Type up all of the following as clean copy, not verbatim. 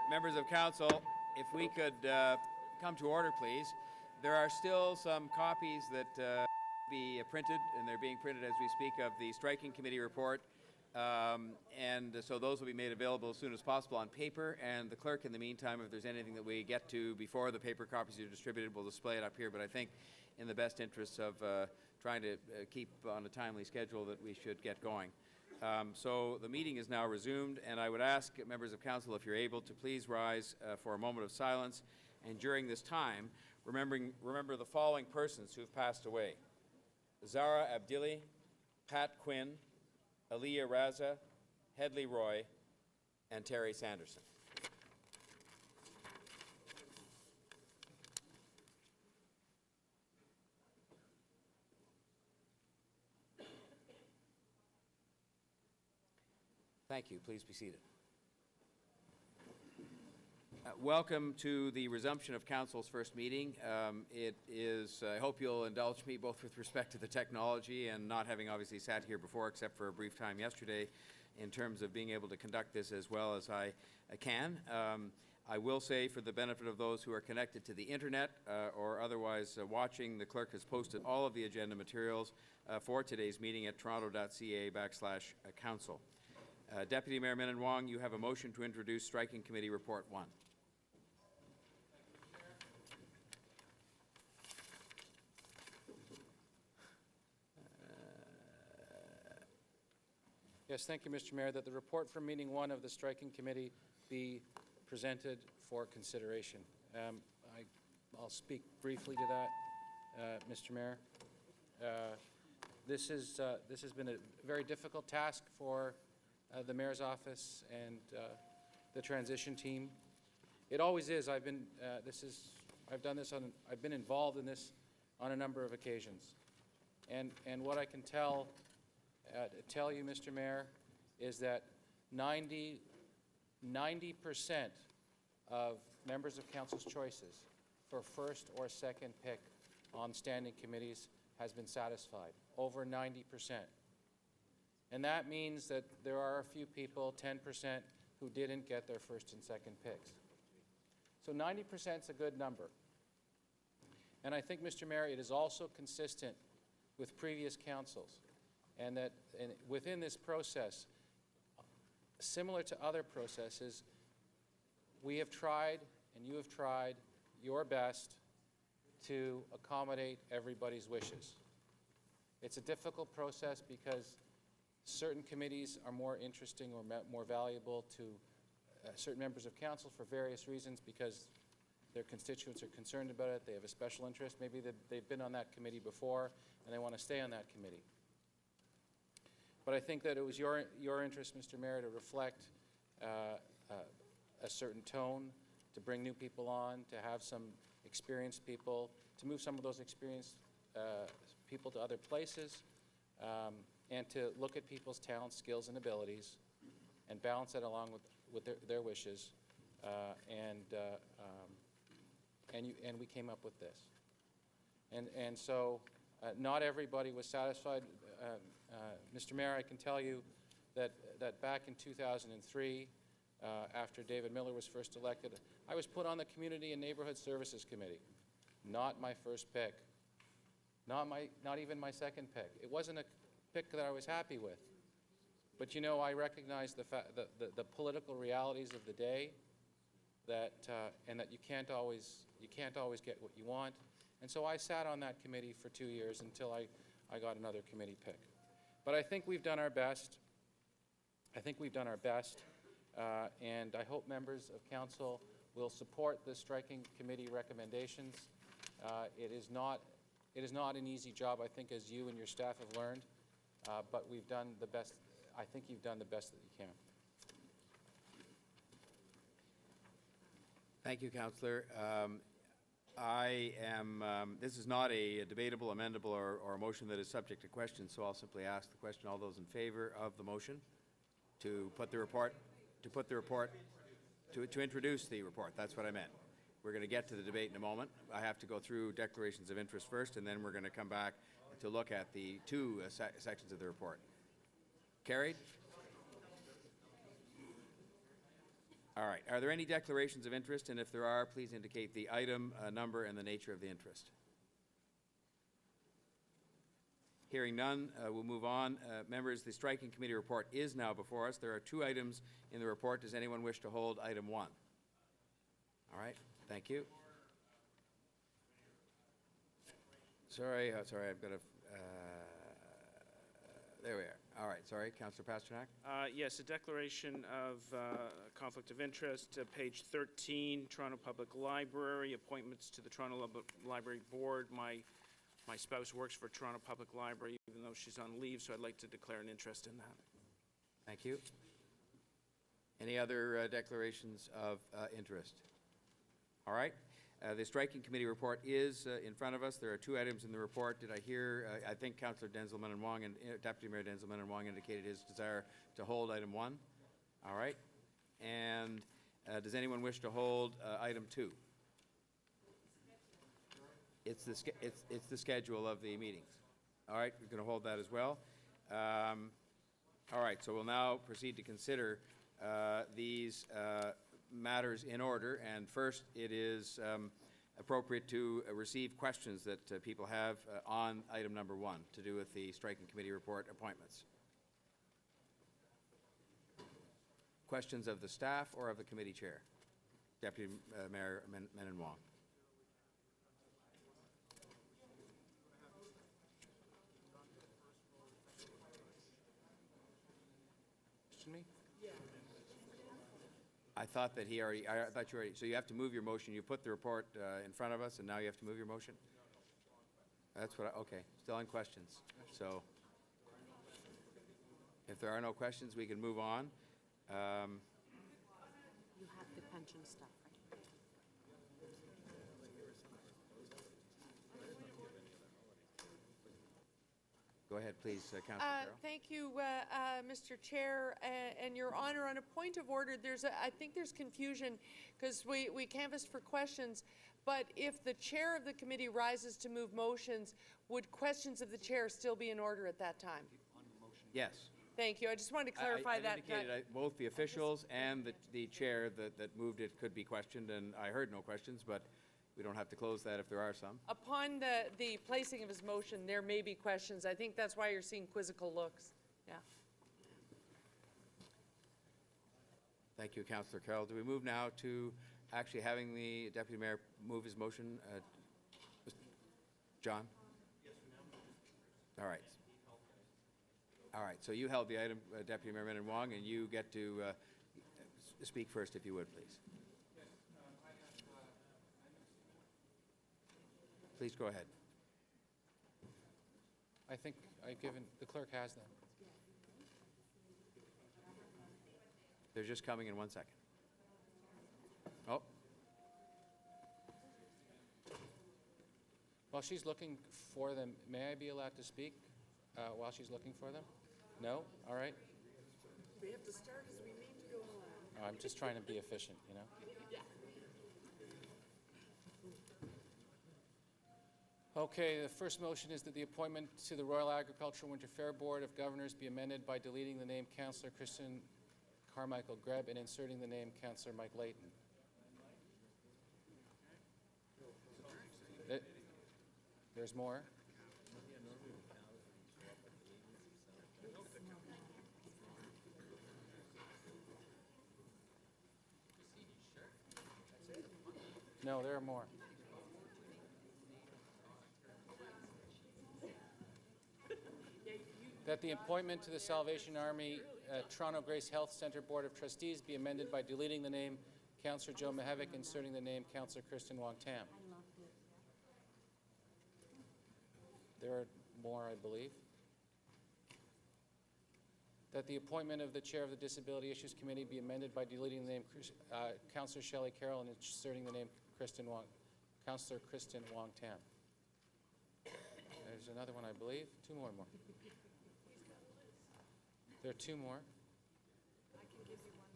Members of Council, if we could come to order, please. There are still some copies that be printed, and they're being printed as we speak, of the Striking Committee report. And so those will be made available as soon as possible on paper, and the clerk, in the meantime, if there's anything that we get to before the paper copies are distributed, we'll display it up here. But I think in the best interests of trying to keep on a timely schedule that we should get going. So the meeting is now resumed, and I would ask members of council, if you're able, to please rise for a moment of silence. And during this time, remember the following persons who have passed away: Zara Abdili, Pat Quinn, Aliyah Raza, Hedley Roy, and Terry Sanderson. Thank you. Please be seated. Welcome to the resumption of Council's first meeting. It is, I hope you'll indulge me both with respect to the technology and not having obviously sat here before except for a brief time yesterday, in terms of being able to conduct this as well as I can. I will say, for the benefit of those who are connected to the internet or otherwise watching, the clerk has posted all of the agenda materials for today's meeting at toronto.ca/council. Deputy Mayor Min Wong, you have a motion to introduce Striking Committee Report 1. Yes, thank you, Mr. Mayor, that the report from meeting 1 of the Striking Committee be presented for consideration. I'll speak briefly to that, Mr. Mayor. This has been a very difficult task for the Mayor's office and the transition team. It always is. I've been involved in this on a number of occasions, and what I can tell you, Mr. Mayor, is that 90% of members of council's choices for first or second pick on standing committees has been satisfied. Over 90%. And that means that there are a few people, 10%, who didn't get their first and second picks. So 90% is a good number. And I think, Mr. Mayor, it is also consistent with previous councils, and that within this process, similar to other processes, we have tried, and you have tried, your best to accommodate everybody's wishes. It's a difficult process because certain committees are more interesting or more valuable to certain members of council for various reasons, because their constituents are concerned about it, they have a special interest, maybe they've been on that committee before and they want to stay on that committee. But I think that it was your interest, Mr. Mayor, to reflect a certain tone, to bring new people on, to have some experienced people, to move some of those experienced people to other places, and to look at people's talents, skills, and abilities, and balance that along with their wishes, and we came up with this. And so not everybody was satisfied. Mr. Mayor, I can tell you that back in 2003, after David Miller was first elected, I was put on the Community and Neighborhood Services Committee. Not my first pick. Not even my second pick. It wasn't a pick that I was happy with. But you know, I recognize the political realities of the day, and that you can't always get what you want. And so I sat on that committee for 2 years until I got another committee pick. But I think we've done our best. And I hope members of council will support the Striking Committee recommendations. It is not an easy job, I think, as you and your staff have learned, but we've done the best. I think you've done the best that you can. Thank you, Councillor. This is not a debatable, amendable, or a motion that is subject to question, so I'll simply ask the question. All those in favor of the motion to introduce the report. That's what I meant. We're going to get to the debate in a moment. I have to go through declarations of interest first, and then we're going to come back to look at the two sections of the report. Carried? All right. Are there any declarations of interest? And if there are, please indicate the item, number, and the nature of the interest. Hearing none, we'll move on. Members, the Striking Committee report is now before us. There are 2 items in the report. Does anyone wish to hold item 1? All right. Thank you. Sorry, I've got to... there we are. All right, sorry, Councillor Pasternak. Yes, a declaration of conflict of interest, page 13, Toronto Public Library, appointments to the Toronto Library Board. My spouse works for Toronto Public Library, even though she's on leave, so I'd like to declare an interest in that. Thank you. Any other declarations of interest? All right. The Striking Committee report is in front of us. There are 2 items in the report. Did I hear, I think Councillor Denzelman and Wong and Deputy Mayor Denzelman and Wong indicated his desire to hold item 1. All right. And does anyone wish to hold item 2? It's the schedule of the meetings. All right, we're going to hold that as well. All right, so we'll now proceed to consider these matters in order, and first it is appropriate to receive questions that people have on item number 1 to do with the Striking Committee report appointments. Questions of the staff or of the committee chair? Deputy Mayor Menon Wong. Me? I thought that he already, I thought you already, so you have to move your motion. You put the report in front of us, and now you have to move your motion? That's what okay. Still on questions. So if there are no questions, we can move on. You have the pension stuff, right? Go ahead, please, Councillor Carroll. Thank you, Mr. Chair, and Your Honour. On a point of order, I think there's confusion because we canvassed for questions, but if the chair of the committee rises to move motions, would questions of the chair still be in order at that time? Yes. Thank you. I just wanted to clarify that. Indicated both the officials and the chair that moved it could be questioned, and I heard no questions, but we don't have to close that if there are some. Upon the placing of his motion, there may be questions. I think that's why you're seeing quizzical looks. Yeah. Thank you, Councillor Carroll. Do we move now to actually having the Deputy Mayor move his motion? John? Yes, all right. All right, so you held the item, Deputy Mayor Menon Wong, and you get to speak first, if you would, please. Please go ahead. I think the clerk has them. They're just coming in 1 second. Oh. While she's looking for them, may I be allowed to speak while she's looking for them? No? All right. We have to start as we need to go on. I'm just trying to be efficient, you know? Okay, the first motion is that the appointment to the Royal Agricultural Winter Fair Board of Governors be amended by deleting the name Councillor Kristen Carmichael Greb and inserting the name Councillor Mike Layton. There's more. No, there are more. That the appointment to the Salvation Army Toronto Grace Health Centre Board of Trustees be amended by deleting the name Councillor Joe Mihevik, inserting the name Councillor Kristen Wong-Tam. There are more, I believe. That the appointment of the Chair of the Disability Issues Committee be amended by deleting the name Councillor Shelley Carroll and inserting the name Councillor Kristen Wong-Tam. There's another one, I believe. Two more. There are 2 more.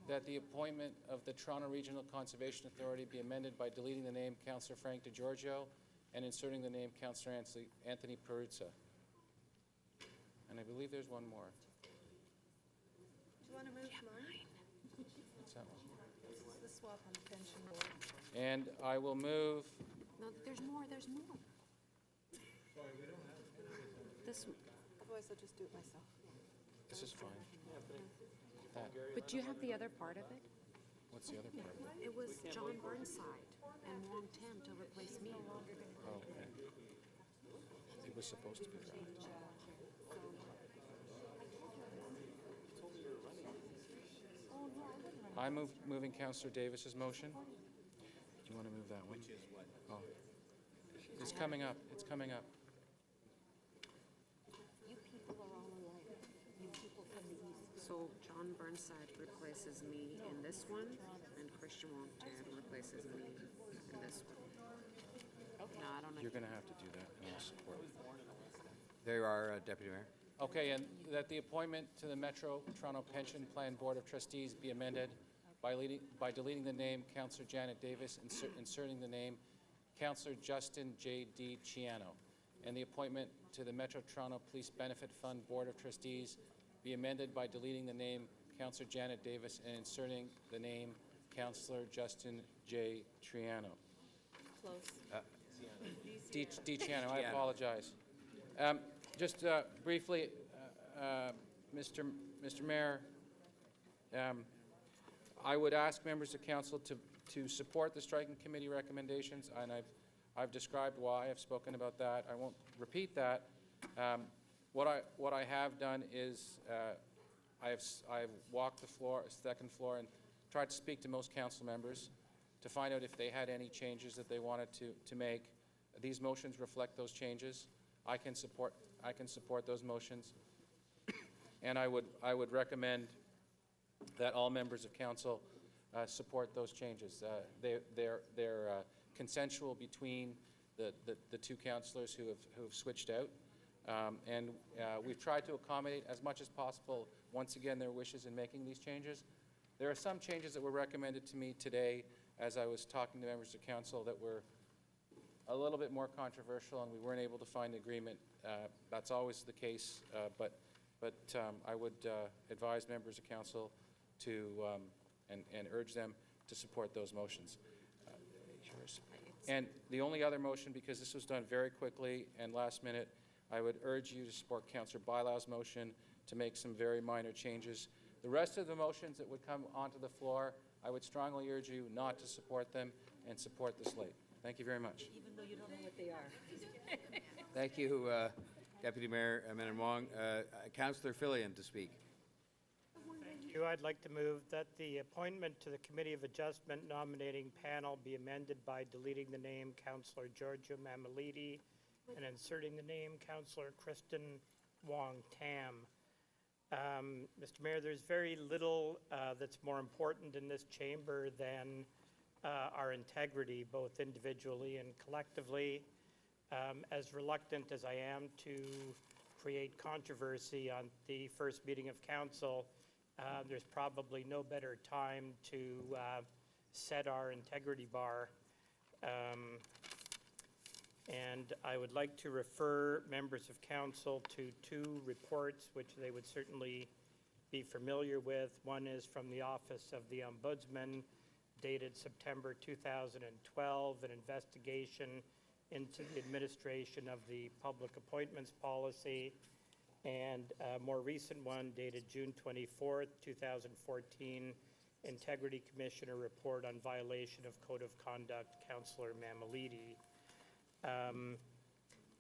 That the appointment of the Toronto Regional Conservation Authority be amended by deleting the name Councillor Frank DeGiorgio and inserting the name Councillor Anthony Peruzza. And I believe there's one more. Do you want to move mine? What's that one? swap on the pension board. And I will move, No, there's more, there's more. This, Otherwise, I'll just do it myself. this is fine. but do you have the other part of it? What's the other part of it? It was John Burnside and Wong Tam to replace me. Oh, okay. It was supposed to be that. I'm moving Councillor Davis's motion. Do you want to move that one? Which is what? Oh. It's coming up. It's coming up. You people are all alike. You people from the east. So John Burnside replaces me in this one, and Christian Wong Tam replaces me in this one. No, I don't know. You're going to have to do that, and I'll support it. There you are, Deputy Mayor. Okay, and that the appointment to the Metro Toronto Pension Plan Board of Trustees be amended by deleting the name Councillor Janet Davis, inserting the name Councillor Justin J. D. Ciano, and the appointment to the Metro Toronto Police Benefit Fund Board of Trustees be amended by deleting the name Councillor Janet Davis and inserting the name Councillor Justin J. Triano. Close. D. Ciano, I apologize. Just briefly, Mr. Mayor, I would ask members of council to support the striking committee recommendations, and I've described why. I've spoken about that. I won't repeat that. What I have done is I've walked the second floor, and tried to speak to most council members to find out if they had any changes that they wanted to make. These motions reflect those changes. I can support those motions, and I would recommend that all members of council support those changes. They're consensual between the two councillors who have switched out, and we've tried to accommodate as much as possible, once again, their wishes in making these changes. There are some changes that were recommended to me today as I was talking to members of council that were a little bit more controversial, and we weren't able to find agreement. That's always the case, but I would advise members of council to and urge them to support those motions. Yours. And the only other motion, because this was done very quickly and last minute, I would urge you to support Councillor Bailau's motion to make some very minor changes. The rest of the motions that would come onto the floor, I would strongly urge you not to support them and support the slate. Thank you very much. Even though you don't know what they are. Thank you, Deputy Mayor Menon Wong. Councillor Fillion to speak. Thank you. I'd like to move that the appointment to the Committee of Adjustment nominating panel be amended by deleting the name Councillor Giorgio Mammoliti and inserting the name Councillor Kristen Wong Tam. Mr. Mayor, there's very little that's more important in this chamber than our integrity, both individually and collectively. As reluctant as I am to create controversy on the first meeting of council, there's probably no better time to set our integrity bar. And I would like to refer members of council to two reports which they would certainly be familiar with. One is from the Office of the Ombudsman, dated September 2012, an investigation into the administration of the public appointments policy, and a more recent one dated June 24th, 2014, Integrity Commissioner report on violation of Code of Conduct, Councillor Mammoliti.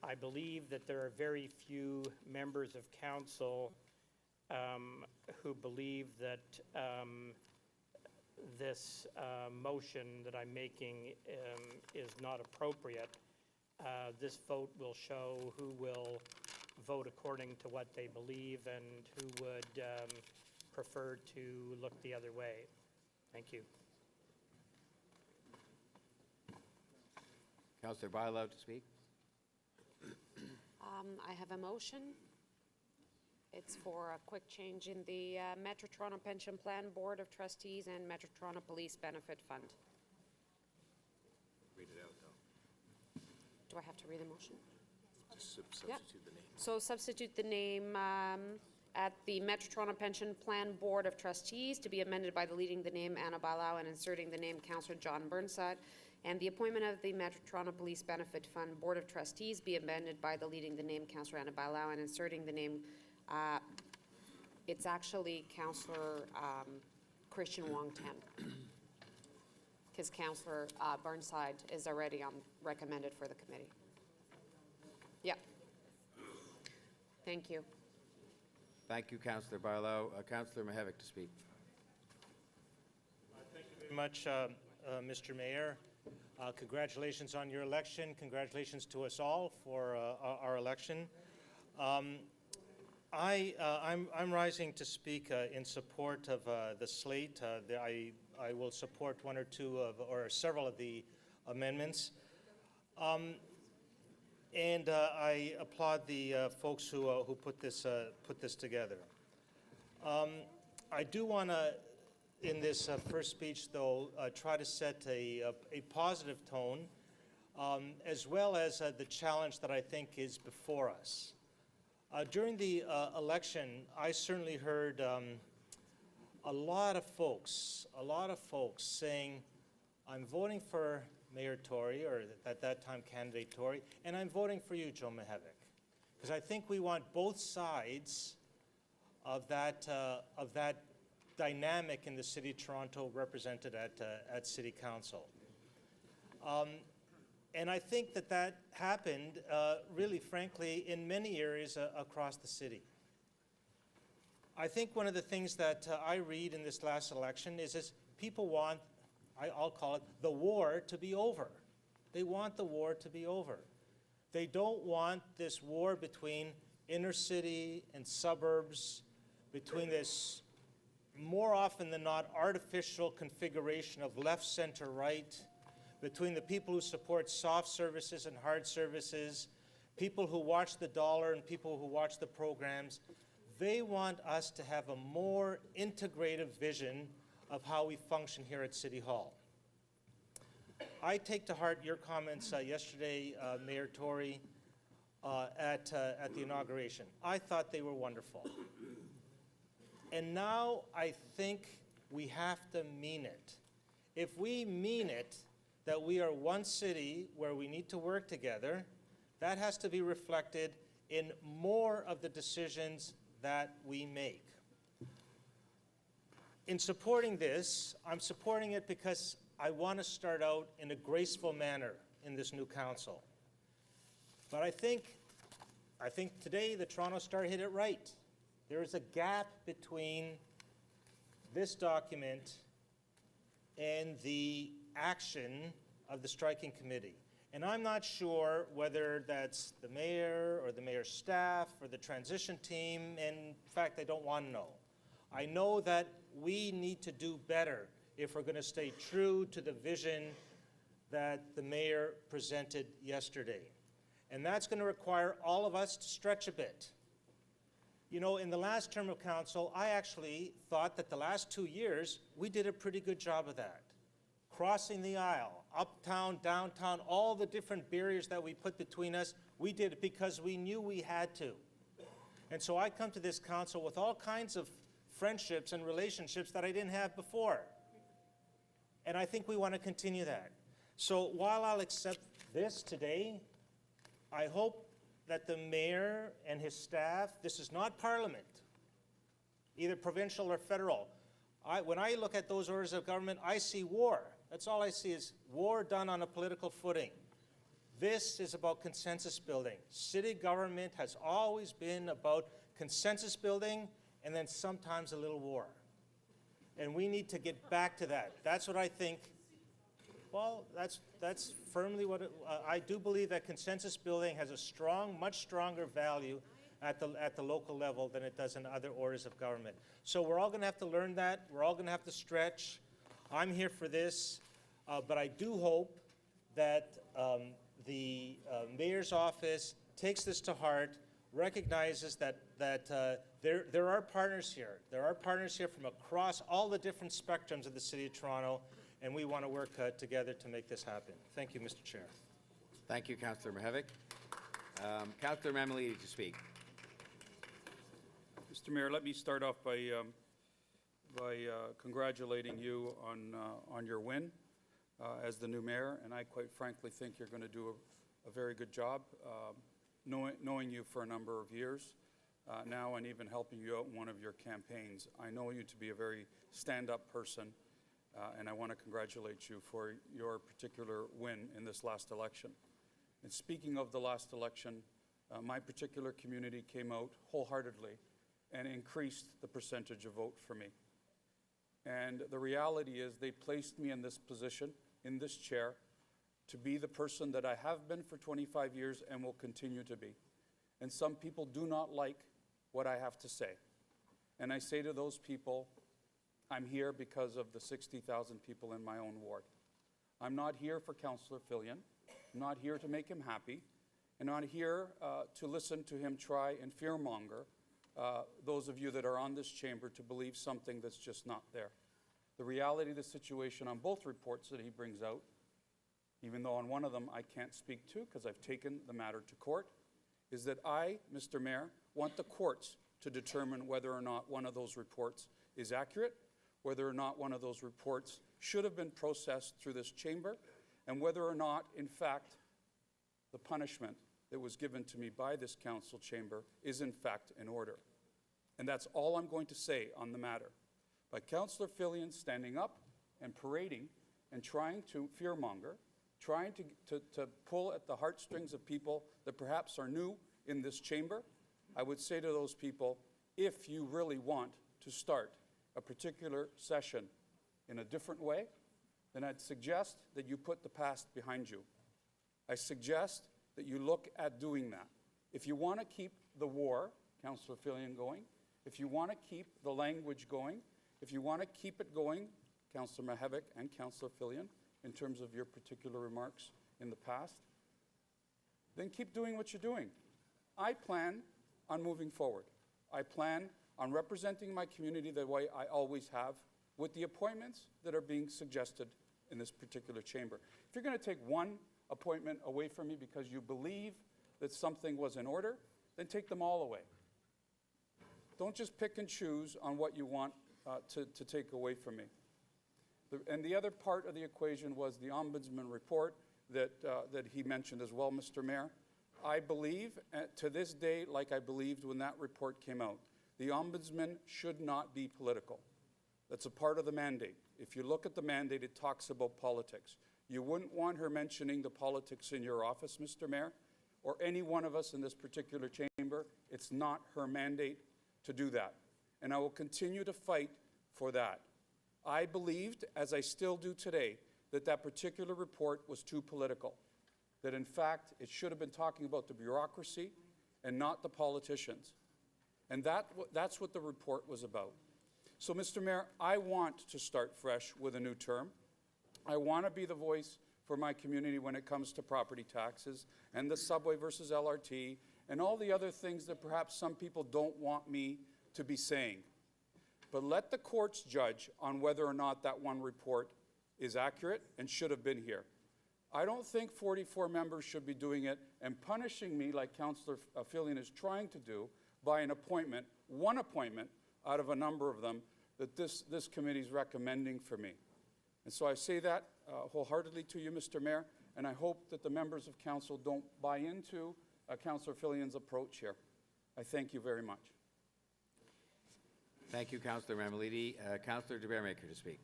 I believe that there are very few members of council who believe that this motion that I'm making is not appropriate. This vote will show who will vote according to what they believe and who would prefer to look the other way. Thank you. Councillor Bailau to speak. I have a motion. It's for a quick change in the Metro Toronto Pension Plan Board of Trustees and Metro Toronto Police Benefit Fund. Read it out, though. Do I have to read the motion? Just substitute the name. So substitute the name at the Metro Toronto Pension Plan Board of Trustees to be amended by deleting the name Anna Bailao and inserting the name Councillor John Burnside, and the appointment of the Metro Toronto Police Benefit Fund Board of Trustees be amended by deleting the name Councillor Anna Bailao and inserting the name, it's actually Councillor Christian Wong Tam, because Councillor Burnside is already recommended for the committee. Yeah. Thank you. Thank you, Councillor Barlow. Councillor Mihevc to speak. Thank you very much, Mr. Mayor. Congratulations on your election. Congratulations to us all for our election. I'm rising to speak in support of the slate. I will support one or two of, or several of the amendments. And I applaud the folks who put this together. I do want to, in this first speech, though, try to set a positive tone, as well as the challenge that I think is before us. During the election, I certainly heard a lot of folks saying, "I'm voting for Mayor Tory," or at that time candidate Tory, "and I'm voting for you, Joe Mihevc," because I think we want both sides of that dynamic in the City of Toronto represented at City Council. And I think that happened, really, frankly, in many areas across the city. I think one of the things that I read in this last election is people want, I'll call it, the war to be over. They want the war to be over. They don't want this war between inner city and suburbs, between this more often than not artificial configuration of left, center, right, between the people who support soft services and hard services, people who watch the dollar and people who watch the programs. They want us to have a more integrative vision of how we function here at City Hall. I take to heart your comments yesterday, Mayor Tory, at the inauguration. I thought they were wonderful. And now I think we have to mean it. If we mean it, that we are one city where we need to work together, that has to be reflected in more of the decisions that we make. In supporting this, I'm supporting it because I want to start out in a graceful manner in this new council. But I think today the Toronto Star hit it right. There is a gap between this document and the action of the striking committee. And I'm not sure whether that's the mayor or the mayor's staff or the transition team, and in fact, I don't want to know. I know that we need to do better if we're going to stay true to the vision that the mayor presented yesterday. And that's going to require all of us to stretch a bit. You know, in the last term of council, I actually thought that the last 2 years, we did a pretty good job of that. Crossing the aisle, uptown, downtown, all the different barriers that we put between us, we did it because we knew we had to. And so I come to this council with all kinds of friendships and relationships that I didn't have before. And I think we want to continue that. So while I'll accept this today, I hope that the mayor and his staff, this is not Parliament, either provincial or federal. When I look at those orders of government, I see war. That's all I see is war done on a political footing. This is about consensus building. City government has always been about consensus building and then sometimes a little war. And we need to get back to that. That's what I think. Well, that's firmly what I do believe that consensus building has a strong, much stronger value at the local level than it does in other orders of government. So we're all going to have to learn that. We're all going to have to stretch. I'm here for this, but I do hope that the mayor's office takes this to heart, recognizes that there are partners here. There are partners here from across all the different spectrums of the City of Toronto, and we want to work together to make this happen. Thank you, Mr. Chair. Thank you, Councillor Mihevc. Councillor Mamalidi to speak. Mr. Mr. Mayor, let me start off by congratulating you on your win as the new mayor, and I quite frankly think you're going to do a very good job, knowing you for a number of years now and even helping you out in one of your campaigns. I know you to be a very stand-up person, and I want to congratulate you for your particular win in this last election. And speaking of the last election, my particular community came out wholeheartedly and increased the percentage of vote for me. And the reality is they placed me in this position, in this chair, to be the person that I have been for 25 years and will continue to be. And some people do not like what I have to say. And I say to those people, I'm here because of the 60,000 people in my own ward. I'm not here for Councillor Fillion. I'm not here to make him happy. I'm not here to listen to him try and fearmonger those of you that are on this chamber to believe something that's just not there. The reality of the situation on both reports that he brings out, even though on one of them I can't speak to because I've taken the matter to court, is that I, Mr. Mayor, want the courts to determine whether or not one of those reports is accurate, whether or not one of those reports should have been processed through this chamber, and whether or not, in fact, the punishment that was given to me by this council chamber is in fact in order. And that's all I'm going to say on the matter. By Councillor Fillion standing up and parading and trying to fearmonger, trying to pull at the heartstrings of people that perhaps are new in this chamber, I would say to those people, if you really want to start a particular session in a different way, then I'd suggest that you put the past behind you. I suggest that you look at doing that. If you want to keep the war, Councillor Fillion, going, if you want to keep the language going, if you want to keep it going, Councillor Mihevc and Councillor Fillion, in terms of your particular remarks in the past, then keep doing what you're doing. I plan on moving forward. I plan on representing my community the way I always have, with the appointments that are being suggested in this particular chamber. If you're going to take one appointment away from me because you believe that something was in order, then take them all away. Don't just pick and choose on what you want to take away from me. And the other part of the equation was the Ombudsman report that he mentioned as well, Mr. Mayor. I believe, to this day, like I believed when that report came out, the Ombudsman should not be political. That's a part of the mandate. If you look at the mandate, it talks about politics. You wouldn't want her mentioning the politics in your office, Mr. Mayor, or any one of us in this particular chamber. It's not her mandate to do that. And I will continue to fight for that. I believed, as I still do today, that that particular report was too political. That in fact, it should have been talking about the bureaucracy and not the politicians. And that's what the report was about. So, Mr. Mayor, I want to start fresh with a new term. I want to be the voice for my community when it comes to property taxes and the subway versus LRT and all the other things that perhaps some people don't want me to be saying. But let the courts judge on whether or not that one report is accurate and should have been here. I don't think 44 members should be doing it and punishing me like Councillor Fillion is trying to do by an appointment, one appointment out of a number of them that this committee is recommending for me. And so I say that wholeheartedly to you, Mr. Mayor, and I hope that the members of council don't buy into Councillor Fillion's approach here. I thank you very much. Thank you, Councillor Mamalidi. Councillor de Beermaker to speak.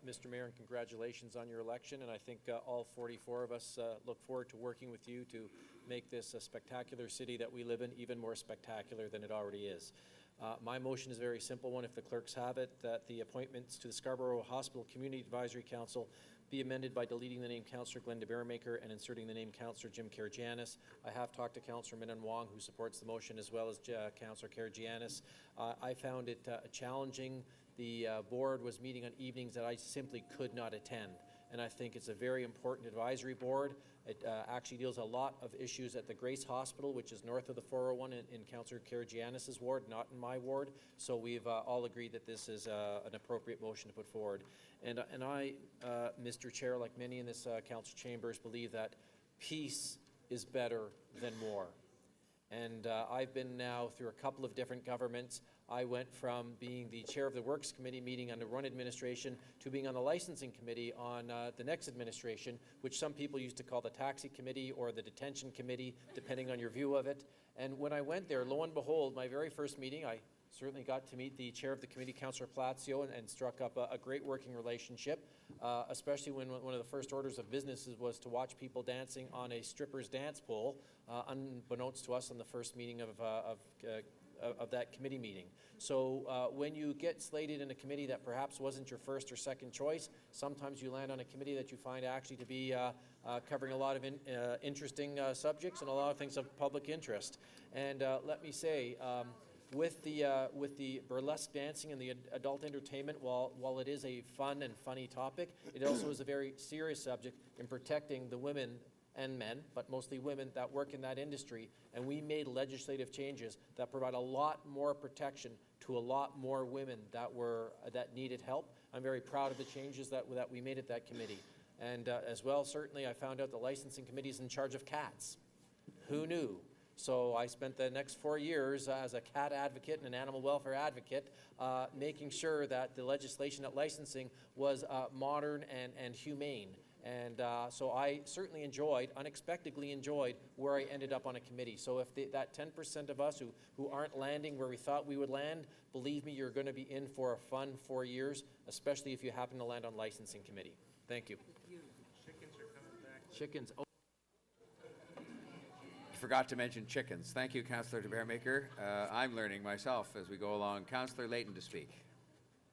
Mr. Mayor, and congratulations on your election, and I think all 44 of us look forward to working with you to make this a spectacular city that we live in even more spectacular than it already is. My motion is a very simple one, if the clerks have it, that the appointments to the Scarborough Hospital Community Advisory Council be amended by deleting the name Councillor Glenn de Beermaker and inserting the name Councillor Jim Karygiannis. I have talked to Councillor Minnan Wong, who supports the motion, as well as Councillor Karygiannis. I found it challenging. The board was meeting on evenings that I simply could not attend. And I think it's a very important advisory board. It actually deals a lot of issues at the Grace Hospital, which is north of the 401 in Councillor Karygiannis' ward, not in my ward. So we've all agreed that this is an appropriate motion to put forward. And I, Mr. Chair, like many in this council chambers, believe that peace is better than war. And I've been now through a couple of different governments. I went from being the chair of the Works Committee meeting under one administration to being on the Licensing Committee on the next administration, which some people used to call the Taxi Committee or the Detention Committee, depending on your view of it. And when I went there, lo and behold, my very first meeting, I certainly got to meet the chair of the committee, Councillor Palacio, and struck up a great working relationship, especially when one of the first orders of business was to watch people dancing on a stripper's dance pole, unbeknownst to us on the first meeting of that committee meeting. So when you get slated in a committee that perhaps wasn't your first or second choice, sometimes you land on a committee that you find actually to be covering a lot of interesting subjects and a lot of things of public interest. And let me say, with the burlesque dancing and the adult entertainment, while it is a fun and funny topic, it also is a very serious subject in protecting the women and men, but mostly women, that work in that industry. And we made legislative changes that provide a lot more protection to a lot more women that needed help. I'm very proud of the changes that we made at that committee. And as well, certainly I found out the licensing committee is in charge of cats. Who knew? So I spent the next 4 years as a cat advocate and an animal welfare advocate, making sure that the legislation at licensing was modern and humane. And so I certainly unexpectedly enjoyed where I ended up on a committee. So if that 10% of us who aren't landing where we thought we would land, believe me, you're going to be in for a fun 4 years, especially if you happen to land on licensing committee. Thank you. Chickens are coming back. Chickens. Oh. Forgot to mention chickens. Thank you, Councillor de Bearmaker. I'm learning myself as we go along. Councillor Layton to speak.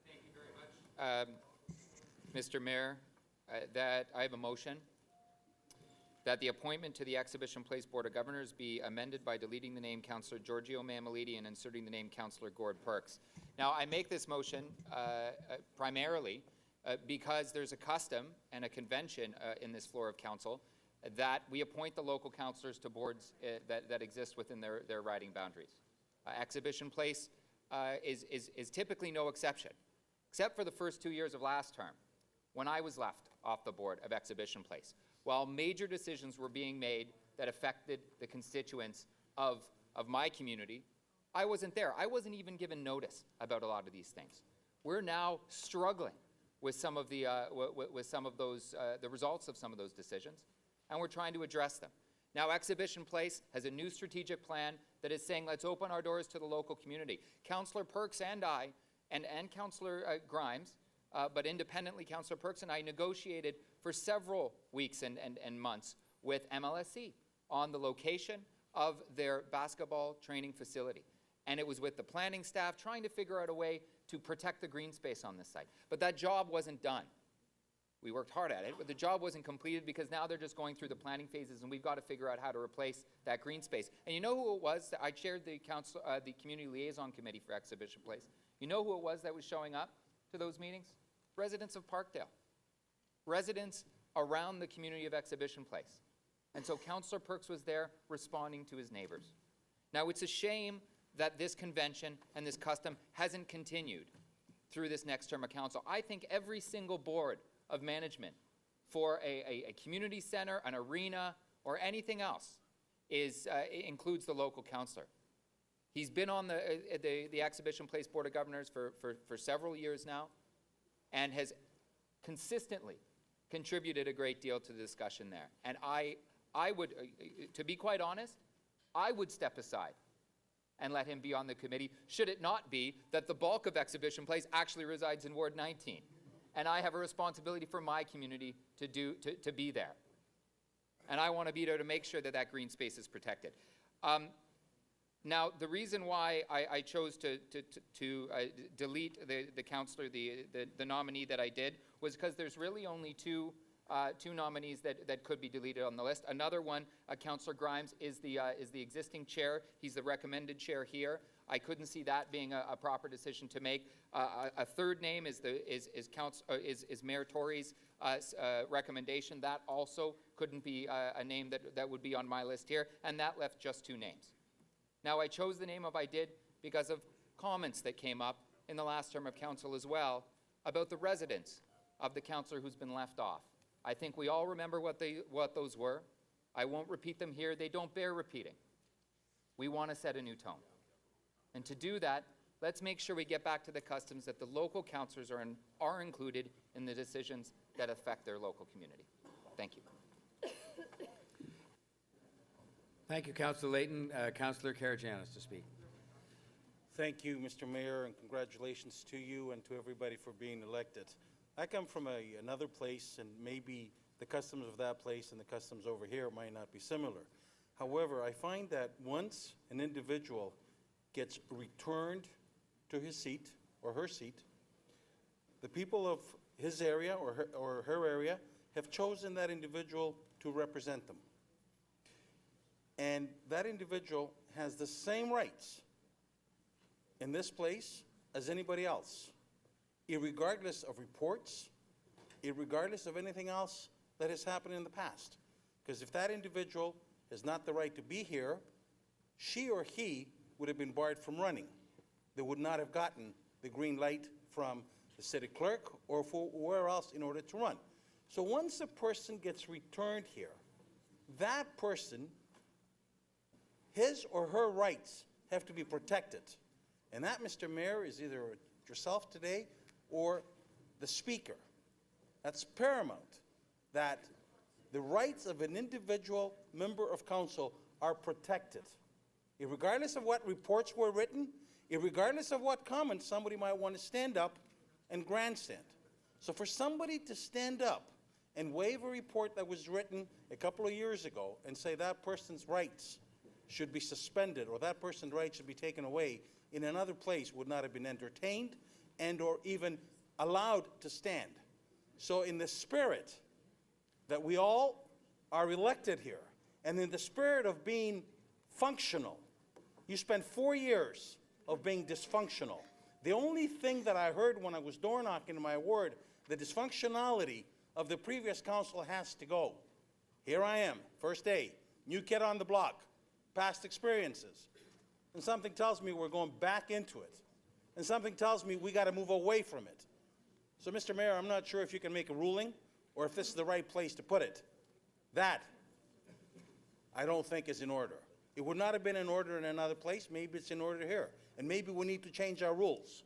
Thank you very much. Mr. Mayor, that I have a motion that the appointment to the Exhibition Place Board of Governors be amended by deleting the name Councillor Giorgio Mammoliti and inserting the name Councillor Gord Perks. Now, I make this motion primarily because there's a custom and a convention in this floor of council that we appoint the local councillors to boards that exist within their riding boundaries. Exhibition Place is typically no exception, except for the first 2 years of last term, when I was left off the board of Exhibition Place. While major decisions were being made that affected the constituents of my community, I wasn't there. I wasn't even given notice about a lot of these things. We're now struggling with some of the results of some of those decisions, and we're trying to address them. Now, Exhibition Place has a new strategic plan that is saying, let's open our doors to the local community. Councillor Perks and I, and Councillor Grimes, but independently, Councillor Perks and I negotiated for several weeks and months with MLSE on the location of their basketball training facility. And it was with the planning staff trying to figure out a way to protect the green space on this site. But that job wasn't done. We worked hard at it, but the job wasn't completed because now they're just going through the planning phases, and we've got to figure out how to replace that green space. And you know who it was? I chaired the Community Liaison Committee for Exhibition Place. You know who it was that was showing up to those meetings? Residents of Parkdale. Residents around the community of Exhibition Place. And so Councillor Perks was there responding to his neighbors. Now, it's a shame that this convention and this custom hasn't continued through this next term of council. I think every single board of management for a community center, an arena, or anything else includes the local councillor. He's been on the Exhibition Place Board of Governors for several years now and has consistently contributed a great deal to the discussion there. And I would, to be quite honest, I would step aside and let him be on the committee, should it not be that the bulk of Exhibition Place actually resides in Ward 19. And I have a responsibility for my community to be there. And I want to be there to make sure that that green space is protected. Now, the reason why I chose to delete the councillor, the nominee that I did, was because there's really only two nominees that could be deleted on the list. Another one, Councillor Grimes, is the existing chair. He's the recommended chair here. I couldn't see that being a proper decision to make. A third name is Mayor Tory's recommendation. That also couldn't be a name that would be on my list here, and that left just two names. Now, I chose the name I did because of comments that came up in the last term of council as well about the residents of the councillor who's been left off. I think we all remember what those were. I won't repeat them here. They don't bear repeating. We want to set a new tone. And to do that, let's make sure we get back to the customs that the local councillors are included in the decisions that affect their local community. Thank you. Thank you, Councillor Layton. Councillor Karygiannis to speak. Thank you, Mr. Mayor, and congratulations to you and to everybody for being elected. I come from another place, and maybe the customs of that place and the customs over here might not be similar. However, I find that once an individual gets returned to his seat or her seat, the people of his area or her area have chosen that individual to represent them. And that individual has the same rights in this place as anybody else, irregardless of reports, irregardless of anything else that has happened in the past. Because if that individual has not the right to be here, she or he would have been barred from running. They would not have gotten the green light from the city clerk or where else in order to run. So once a person gets returned here, that person, his or her rights have to be protected. And that, Mr. Mayor, is either yourself today or the Speaker. That's paramount, that the rights of an individual member of council are protected, regardless of what reports were written, regardless of what comments somebody might want to stand up and grandstand. So for somebody to stand up and waive a report that was written a couple of years ago and say that person's rights should be suspended or that person's rights should be taken away in another place would not have been entertained and or even allowed to stand. So in the spirit that we all are elected here, and in the spirit of being functional, you spent 4 years of being dysfunctional. The only thing that I heard when I was door knocking in my ward, the dysfunctionality of the previous council has to go. Here I am, first day, new kid on the block, past experiences. And something tells me we're going back into it. And something tells me we got to move away from it. So, Mr. Mayor, I'm not sure if you can make a ruling or if this is the right place to put it. That, I don't think is in order. It would not have been in order in another place. Maybe it's in order here. And maybe we need to change our rules.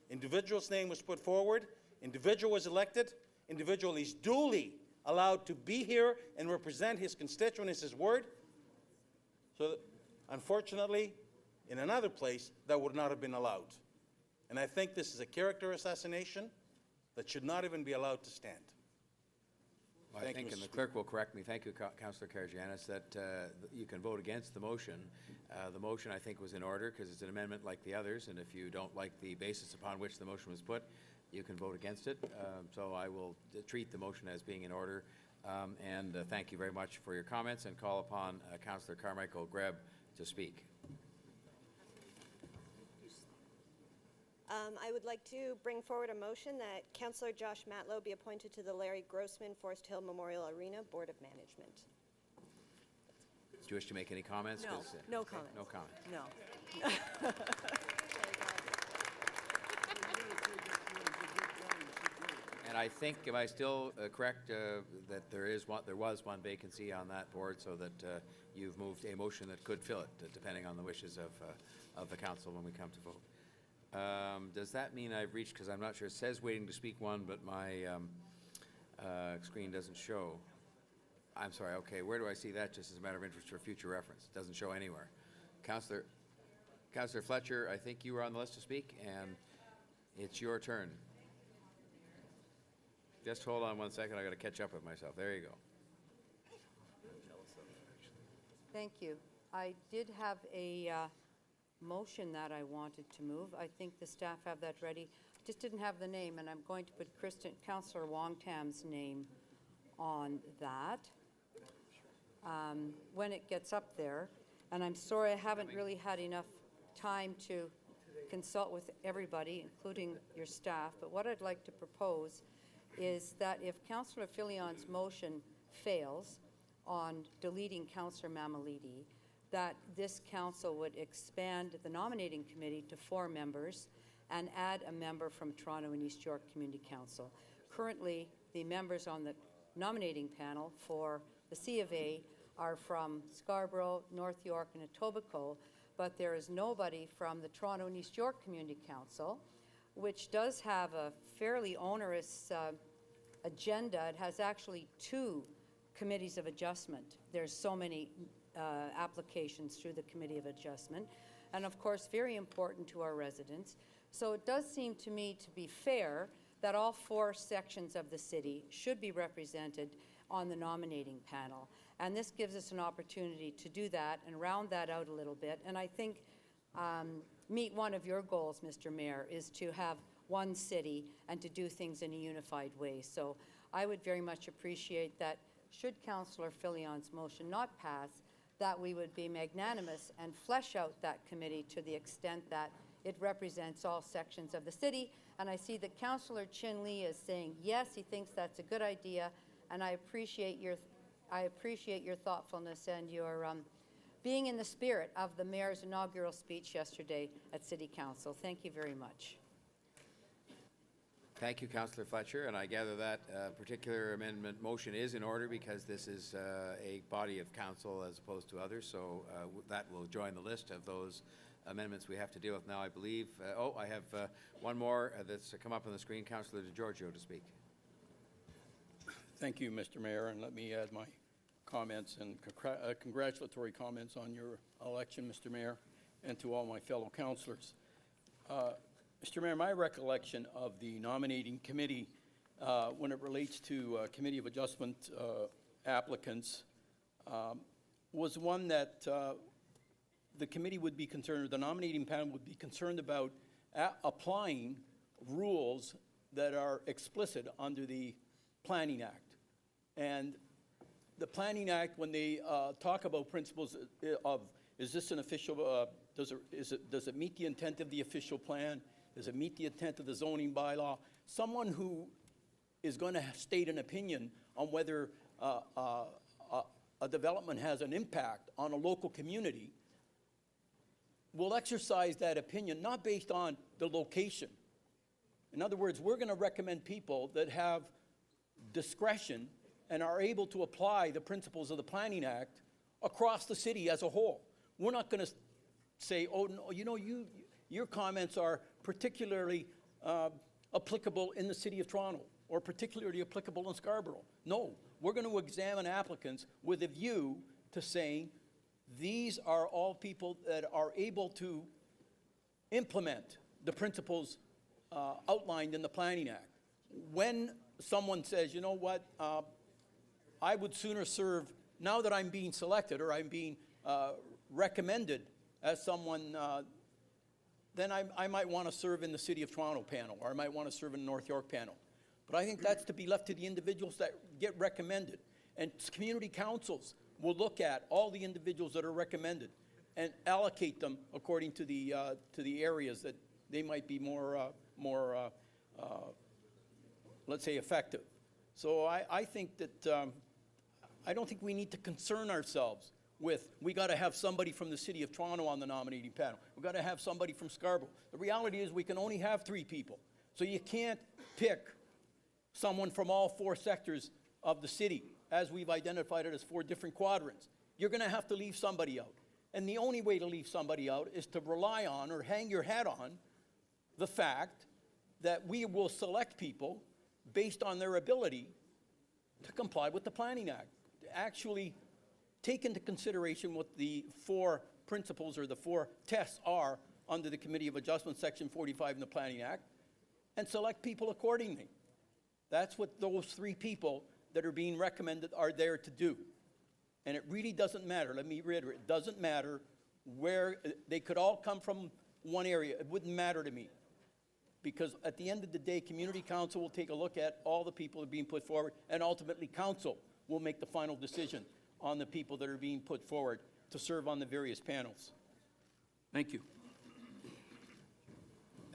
Individual's name was put forward. Individual was elected. Individual is duly allowed to be here and represent his constituents, his word. So, unfortunately, in another place, that would not have been allowed. And I think this is a character assassination that should not even be allowed to stand. Well, I think, and the clerk will correct me, thank you, Councillor Karygiannis, that you can vote against the motion. The motion, I think, was in order because it's an amendment like the others, and if you don't like the basis upon which the motion was put, you can vote against it. So I will treat the motion as being in order. And thank you very much for your comments, and call upon Councillor Carmichael Greb to speak. I would like to bring forward a motion that Councillor Josh Matlow be appointed to the Larry Grossman Forest Hill Memorial Arena Board of Management. Do you wish to make any comments? No, no okay, comments. No comment. No. And I think, am I still correct that there was one vacancy on that board, so that you've moved a motion that could fill it, depending on the wishes of the council when we come to vote. Does that mean I've reached, because I'm not sure, it says waiting to speak one, but my screen doesn't show. I'm sorry, okay, where do I see that, just as a matter of interest for future reference? It doesn't show anywhere. Councillor Fletcher, I think you were on the list to speak, and it's your turn. Just hold on one second, I got to catch up with myself. There you go. Thank you. I did have a motion that I wanted to move. I think the staff have that ready. I just didn't have the name, and I'm going to put Councillor Wong-Tam's name on that when it gets up there. And I'm sorry I haven't really had enough time to consult with everybody, including your staff, but what I'd like to propose is that if Councillor Fillion's motion fails on deleting Councillor Mamalidi, that this council would expand the nominating committee to 4 members and add a member from Toronto and East York Community Council. Currently, the members on the nominating panel for the C of A are from Scarborough, North York, and Etobicoke, but there is nobody from the Toronto and East York Community Council, which does have a fairly onerous agenda. It has actually 2 committees of adjustment. There's so many applications through the Committee of Adjustment, and of course very important to our residents. So it does seem to me to be fair that all 4 sections of the city should be represented on the nominating panel. And this gives us an opportunity to do that and round that out a little bit. And I think meet one of your goals, Mr. Mayor, is to have one city and to do things in a unified way. So I would very much appreciate that, should Councillor Fillion's motion not pass, that we would be magnanimous and flesh out that committee to the extent that it represents all sections of the city. And I see that Councillor Chin Lee is saying yes, he thinks that's a good idea, and I appreciate your thoughtfulness and your being in the spirit of the Mayor's inaugural speech yesterday at City Council. Thank you very much. Thank you, Councillor Fletcher, and I gather that particular amendment motion is in order because this is a body of council as opposed to others, so that will join the list of those amendments we have to deal with now, I believe. I have one more that's come up on the screen, Councillor DeGiorgio to speak. Thank you, Mr. Mayor, and let me add my comments and congratulatory comments on your election, Mr. Mayor, and to all my fellow councillors. Mr. Mayor, my recollection of the nominating committee when it relates to Committee of Adjustment applicants was one that the committee would be concerned, or the nominating panel would be concerned about applying rules that are explicit under the Planning Act. And the Planning Act, when they talk about principles of, is this an official, does it meet the intent of the official plan? Does it meet the intent of the zoning bylaw? Someone who is going to state an opinion on whether a development has an impact on a local community will exercise that opinion not based on the location. In other words, we're going to recommend people that have discretion and are able to apply the principles of the Planning Act across the city as a whole. We're not going to say, oh, no, you know, your comments are particularly applicable in the City of Toronto or particularly applicable in Scarborough. No, we're going to examine applicants with a view to saying these are all people that are able to implement the principles outlined in the Planning Act. When someone says, you know what, I would sooner serve, now that I'm being selected or I'm being recommended as someone, then I might want to serve in the City of Toronto panel, or I might want to serve in the North York panel. But I think that's to be left to the individuals that get recommended. And community councils will look at all the individuals that are recommended and allocate them according to the areas that they might be more let's say, effective. So I think that I don't think we need to concern ourselves with, we got to have somebody from the City of Toronto on the nominating panel. We've got to have somebody from Scarborough. The reality is we can only have 3 people. So you can't pick someone from all 4 sectors of the city, as we've identified it as 4 different quadrants. You're going to have to leave somebody out. And the only way to leave somebody out is to rely on or hang your hat on the fact that we will select people based on their ability to comply with the Planning Act, to actually take into consideration what the 4 principles or the 4 tests are under the Committee of Adjustment, Section 45 in the Planning Act, and select people accordingly. That's what those 3 people that are being recommended are there to do. And it really doesn't matter, let me reiterate, it doesn't matter where, they could all come from one area, it wouldn't matter to me. Because at the end of the day, Community Council will take a look at all the people that are being put forward, and ultimately Council will make the final decision on the people that are being put forward to serve on the various panels. Thank you.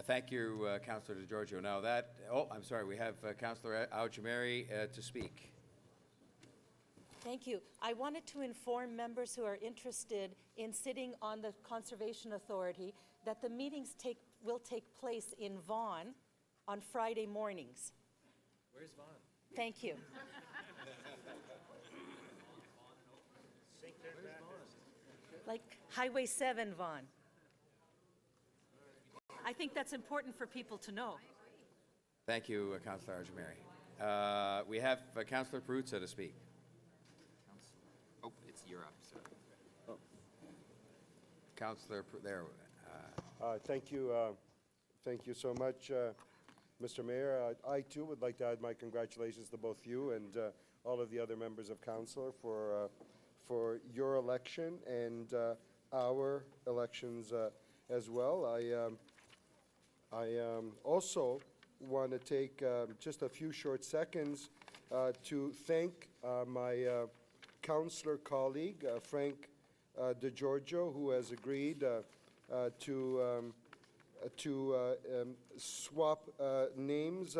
Thank you, Councillor DeGiorgio. Now that, I'm sorry, we have Councillor Aujameri to speak. Thank you. I wanted to inform members who are interested in sitting on the Conservation Authority that the meetings will take place in Vaughan on Friday mornings. Where's Vaughan? Thank you. like Highway 7, Vaughan. I think that's important for people to know. Thank you, Councillor Arjamari. We have Councillor Perruzza to speak. Oh, it's you're up, sir. Councillor, there. Thank you. Thank you so much, Mr. Mayor. I too would like to add my congratulations to both you and all of the other members of council for your election and our elections as well. I also want to take just a few short seconds to thank my councillor colleague, Frank DeGiorgio, who has agreed to swap names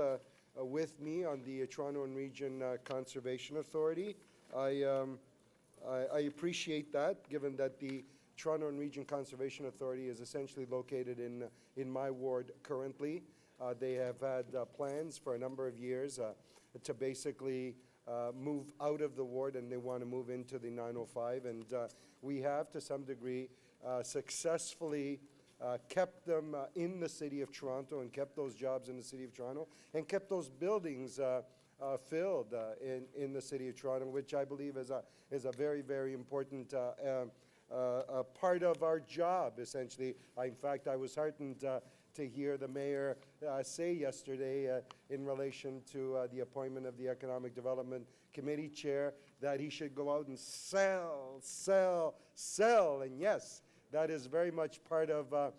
with me on the Toronto and Region Conservation Authority. I appreciate that, given that the Toronto and Region Conservation Authority is essentially located in my ward currently. They have had plans for a number of years to basically move out of the ward, and they want to move into the 905. And we have, to some degree, successfully kept them in the City of Toronto and kept those jobs in the City of Toronto and kept those buildings filled in the City of Toronto, which I believe is a very, very important part of our job, essentially. In fact, I was heartened to hear the mayor say yesterday in relation to the appointment of the Economic Development Committee chair that he should go out and sell. And yes, that is very much part of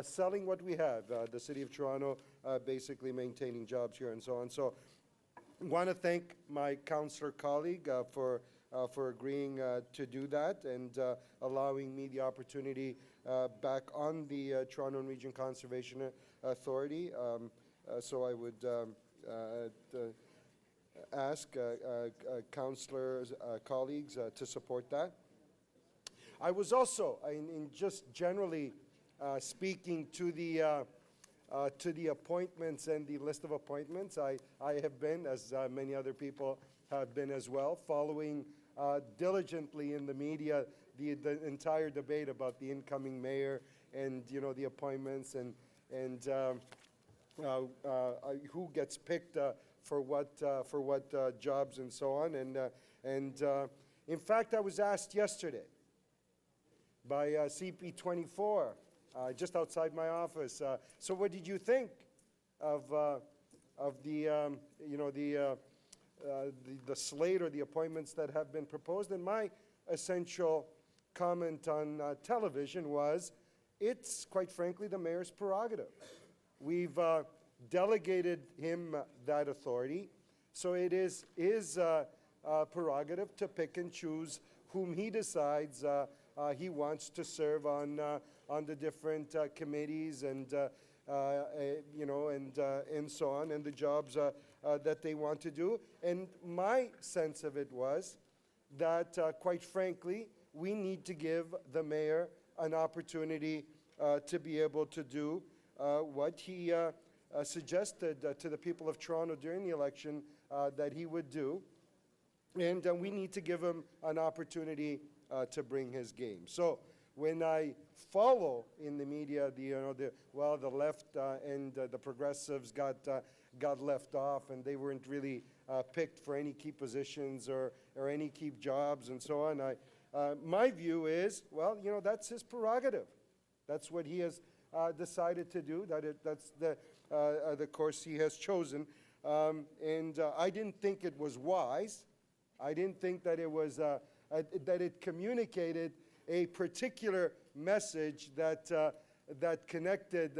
selling what we have, the City of Toronto basically maintaining jobs here and so on. So I want to thank my councillor colleague for agreeing to do that and allowing me the opportunity back on the Toronto and Region Conservation Authority. So I would ask councillors, colleagues to support that. I was also, in just generally speaking to the appointments and the list of appointments, I have been, as many other people have been as well, following diligently in the media the entire debate about the incoming mayor and, you know, the appointments and who gets picked for what jobs and so on. And in fact, I was asked yesterday by CP24 just outside my office. So what did you think of the you know, the slate or the appointments that have been proposed? And my essential comment on television was, it's quite frankly the mayor's prerogative. We've delegated him that authority, so it is his prerogative to pick and choose whom he decides he wants to serve on the different committees and you know, and so on, and the jobs that they want to do. And my sense of it was that, quite frankly, we need to give the mayor an opportunity to be able to do what he suggested to the people of Toronto during the election that he would do. And we need to give him an opportunity to bring his game. So when I follow in the media, the left and the progressives got left off, and they weren't really picked for any key positions or any key jobs and so on. My view is, well, you know, that's his prerogative. That's what he has decided to do. That's the course he has chosen. And I didn't think it was wise. I didn't think that it was that it communicated a particular message that connected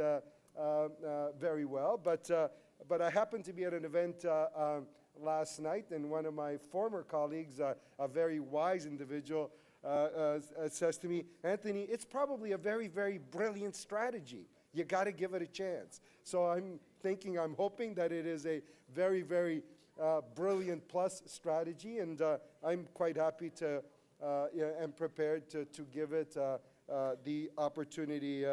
very well. But I happened to be at an event last night, and one of my former colleagues, a very wise individual, says to me, Anthony, it's probably a very, very brilliant strategy. You got to give it a chance. So I'm hoping that it is a very, very brilliant plus strategy, and I'm quite happy to and prepared to give it the opportunity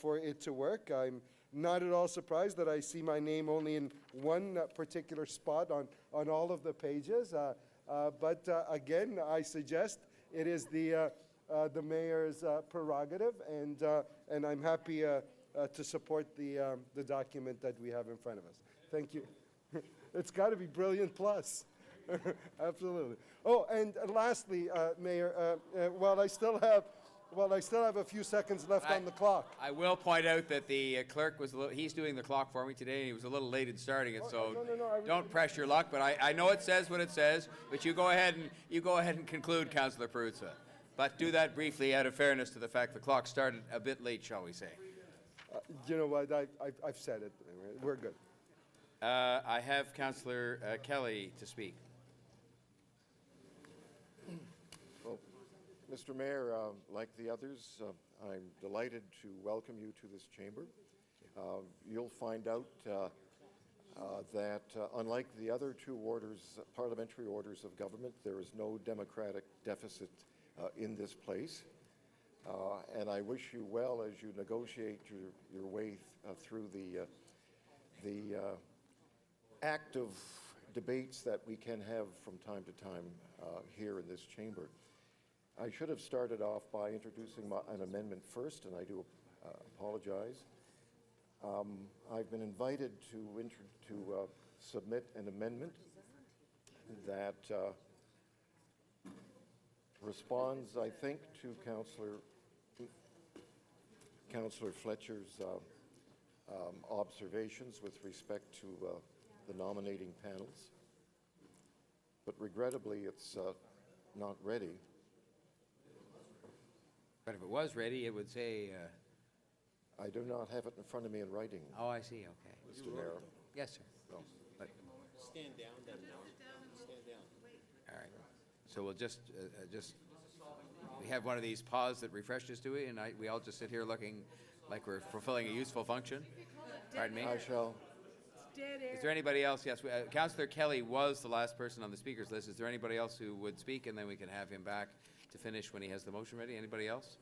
for it to work. I'm not at all surprised that I see my name only in one particular spot on all of the pages. But again, I suggest it is the the mayor's prerogative, and I'm happy to support the document that we have in front of us. Thank you. It's got to be Brilliant Plus. Absolutely. Oh, and lastly, Mayor, while I still have a few seconds left on the clock. I will point out that the clerk was he's doing the clock for me today, and he was a little late in starting it, so don't press your luck. But I know it says what it says. But you go ahead and conclude, Councillor Perruzza. But do that briefly, out of fairness to the fact the clock started a bit late, shall we say? You know what? I've said it. We're good. I have Councillor Kelly to speak. Well, Mr. Mayor, like the others, I'm delighted to welcome you to this chamber. You'll find out that unlike the other two orders, parliamentary orders of government, there is no democratic deficit in this place. And I wish you well as you negotiate your way through the active debates that we can have from time to time here in this chamber. I should have started off by introducing an amendment first, and I do apologize. I've been invited to submit an amendment that responds, I think, to Councillor Fletcher's observations with respect to the nominating panels. But regrettably, it's not ready. But if it was ready, it would say... I do not have it in front of me in writing. Oh, I see, okay. Mr. Mayor. Yes, sir. No. But, Stand down then, now. Stand down. all right. So we'll just we have one of these pause that refreshes, do we? And we all just sit here looking like we're fulfilling a useful function? Pardon me? I shall. Is there anybody else? Yes, Councillor Kelly was the last person on the speakers list. Is there anybody else who would speak, and then we can have him back to finish when he has the motion ready? Anybody else?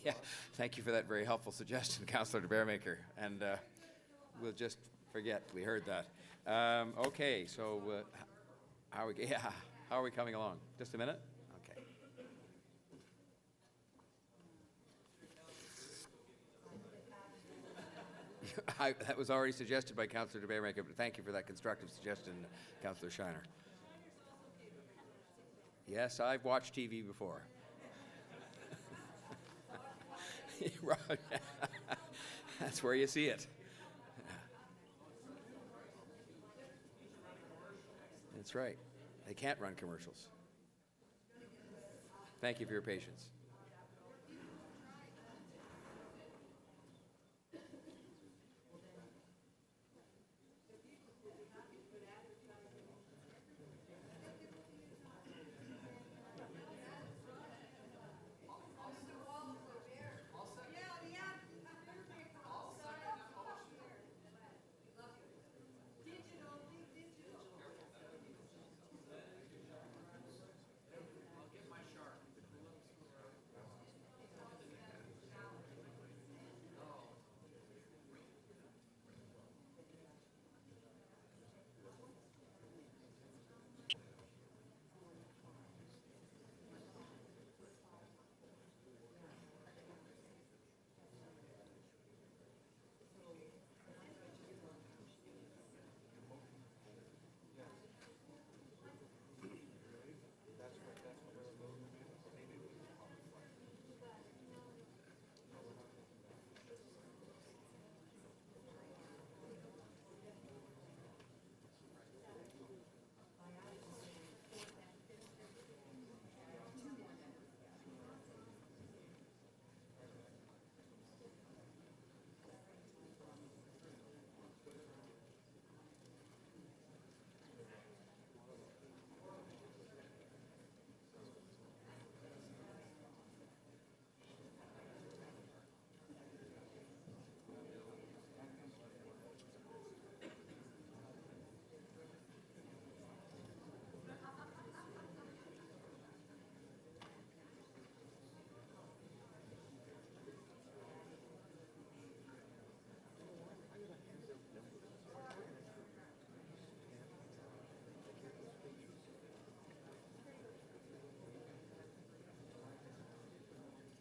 Yeah, thank you for that very helpful suggestion, Councillor de Bearmaker. And we'll just forget we heard that. Okay, so how are we coming along? Just a minute? Okay. That was already suggested by Councillor de Bearmaker, but thank you for that constructive suggestion, Councillor Shiner. Yes, I've watched TV before. That's where you see it. That's right. They can't run commercials. Thank you for your patience.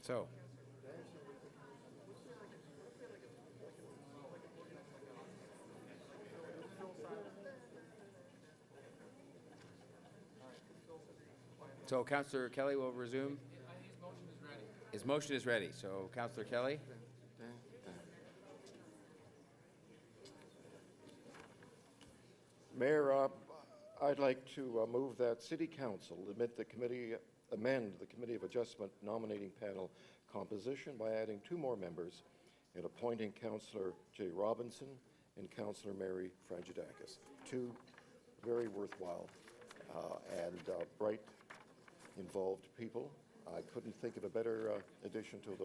So, Councillor Kelly will resume. His motion is ready. So, Councillor Kelly. Mayor, I'd like to move that City Council amend the Committee of Adjustment nominating panel composition by adding 2 more members and appointing Councillor Jay Robinson and Councillor Mary Frangidakis, 2 very worthwhile and bright, involved people. I couldn't think of a better addition to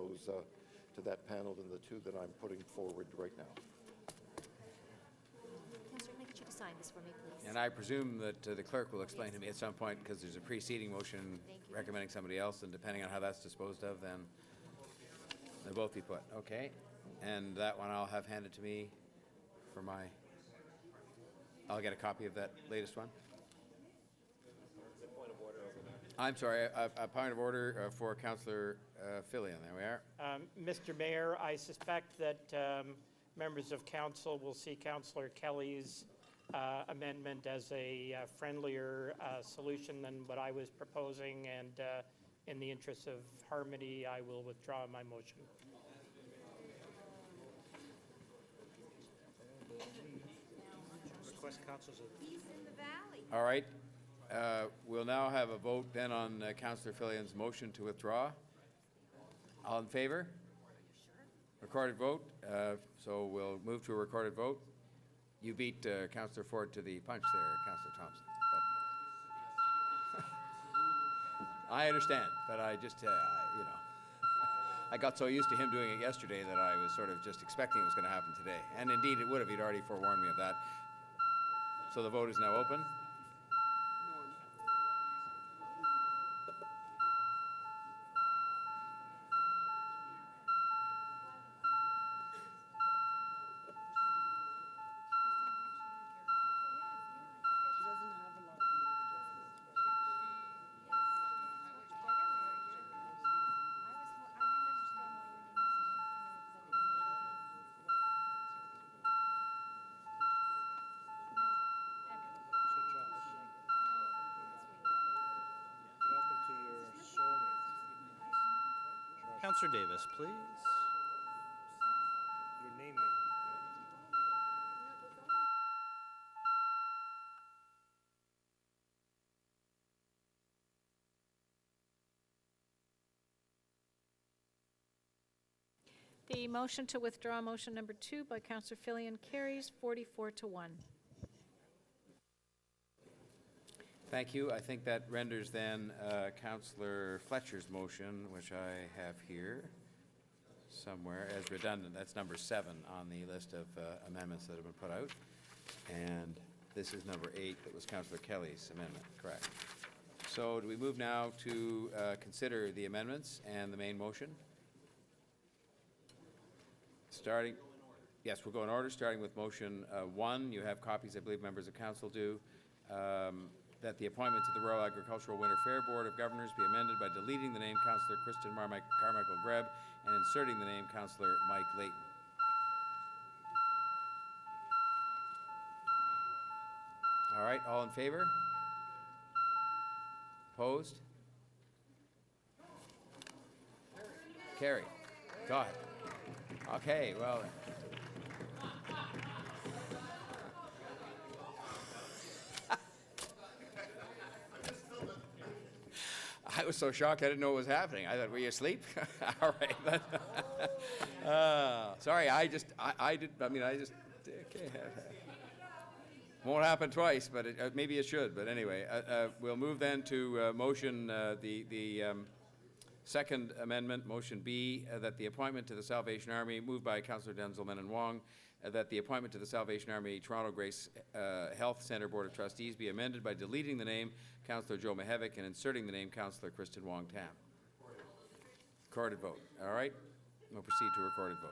that panel than the 2 that I'm putting forward right now. Councillor, can I get you to sign this for me, please? And I presume that the clerk will explain to me at some point, because there's a preceding motion recommending somebody else, and depending on how that's disposed of, then they'll both be put. Okay. And that one I'll have handed to me for my... I'll get a copy of that latest one. I'm sorry, a point of order for Councillor Fillion. There we are. Mr. Mayor, I suspect that members of council will see Councillor Kelly's amendment as a friendlier solution than what I was proposing, and in the interest of harmony, I will withdraw my motion. All right. We'll now have a vote then on Councillor Fillion's motion to withdraw. All in favor? Recorded vote. So we'll move to a recorded vote. You beat Councillor Ford to the punch there, Councillor Thompson. But I understand, but I just, I got so used to him doing it yesterday that I was sort of just expecting it was going to happen today. And indeed it would have. He'd already forewarned me of that. So the vote is now open. Councillor Davis, please. Your name, The motion to withdraw motion number 2 by Councillor Fillion carries 44-1. Thank you. I think that renders then Councillor Fletcher's motion, which I have here somewhere, as redundant. That's number 7 on the list of amendments that have been put out. And this is number 8 that was Councillor Kelly's amendment, correct. So do we move now to consider the amendments and the main motion? Yes, we'll go in order, starting with motion 1. You have copies, I believe members of council do. That the appointment to the Royal Agricultural Winter Fair Board of Governors be amended by deleting the name Councillor Kristen Carmichael Greb and inserting the name Councillor Mike Layton. All right, all in favor? Opposed? Carried. Go ahead. Okay, well. I was so shocked I didn't know what was happening. I thought, were you asleep? All right. Sorry, okay. Won't happen twice, but maybe it should. But anyway, we'll move then to motion, the second amendment, motion B, that the appointment to the Salvation Army, moved by Councillor Denzelman and Wong, that the appointment to the Salvation Army Toronto Grace Health Centre Board of Trustees be amended by deleting the name Councillor Joe Mihevik and inserting the name Councillor Kristen Wong Tam. Recorded vote. All right. We'll proceed to recorded vote.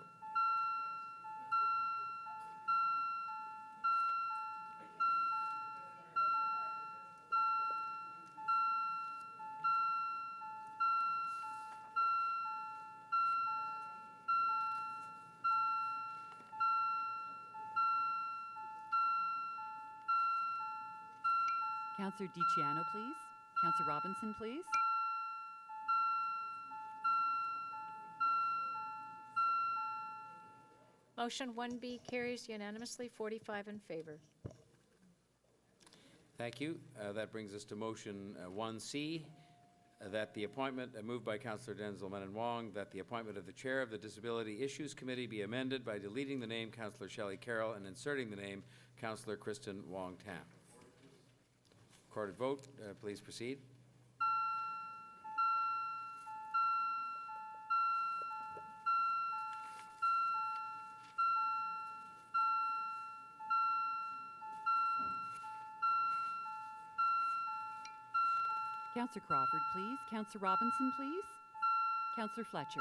Councillor DiCiano, please. Councillor Robinson, please. Motion 1B carries unanimously, 45 in favor. Thank you. That brings us to motion 1C, that the appointment, moved by Councillor Denzil Menon Wong, that the appointment of the Chair of the Disability Issues Committee be amended by deleting the name Councillor Shelley Carroll and inserting the name Councillor Kristen Wong Tam. Recorded vote. Please proceed. Councillor Crawford, please. Councillor Robinson, please. Councillor Fletcher.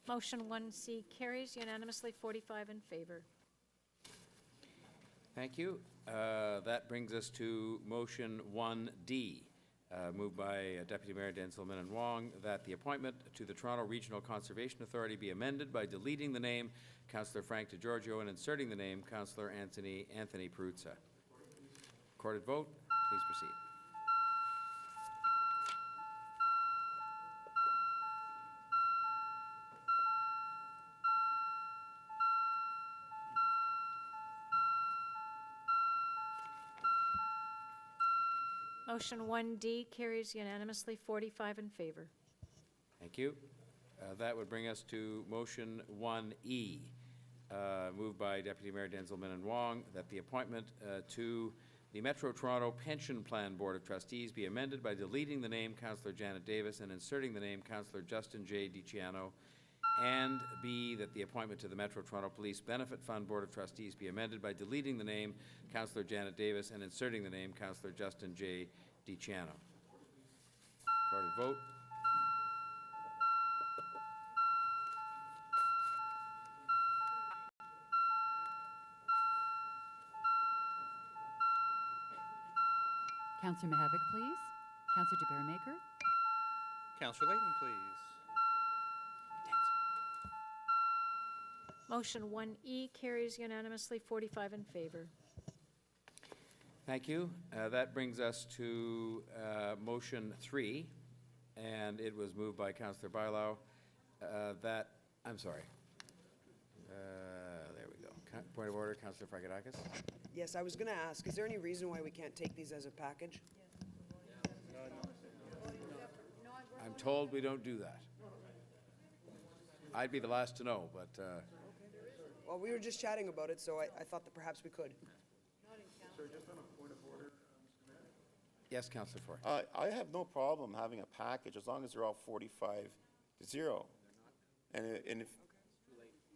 Motion 1C carries unanimously, 45 in favor. Thank you. That brings us to motion 1D, moved by Deputy Mayor Denzil Menon Wong, that the appointment to the Toronto Regional Conservation Authority be amended by deleting the name Councillor Frank DeGiorgio and inserting the name Councillor Anthony Peruzza. Recorded vote. Please proceed. Motion 1D carries unanimously, 45 in favor. Thank you. That would bring us to motion 1E, moved by Deputy Mayor Denzil Menon Wong, that the appointment to the Metro Toronto Pension Plan Board of Trustees be amended by deleting the name Councillor Janet Davis and inserting the name Councillor Justin J. DiCiano, and B, that the appointment to the Metro Toronto Police Benefit Fund Board of Trustees be amended by deleting the name Councillor Janet Davis and inserting the name Councillor Justin J. DiCiano. Recorded vote. Councillor Mihevc, please. Councillor DeBaremaker. Councillor Layton, please. Motion 1E carries unanimously, 45 in favor. Thank you. That brings us to motion 3, and it was moved by Councillor Bailão. I'm sorry. There we go. Point of order, Councillor Fragedakis. Yes, I was going to ask, is there any reason why we can't take these as a package? I'm told we don't do that. I'd be the last to know, but... Well, we were just chatting about it, so I thought that perhaps we could. Sir, just on a point of order, Yes, Councillor Ford. I have no problem having a package as long as they're all 45-0. And if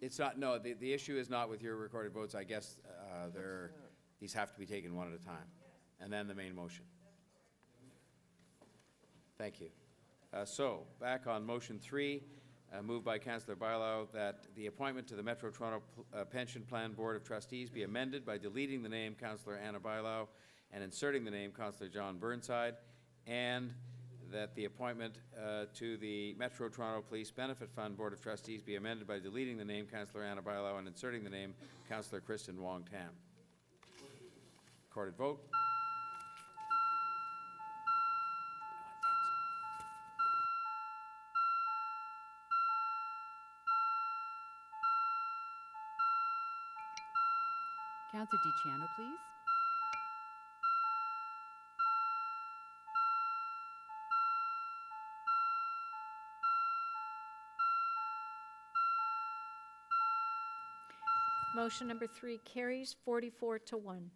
It's not, no, the issue is not with your recorded votes. I guess these have to be taken one at a time, and then the main motion. Thank you. So, back on motion 3, moved by Councillor Bailão, that the appointment to the Metro Toronto Pension Plan Board of Trustees be amended by deleting the name Councillor Anna Bailão and inserting the name Councillor John Burnside, and that the appointment to the Metro Toronto Police Benefit Fund Board of Trustees be amended by deleting the name Councillor Anna Bailão and inserting the name Councillor Kristen Wong Tam. Recorded vote. Councillor DiCiano, please. Motion number 3 carries 44 to 1.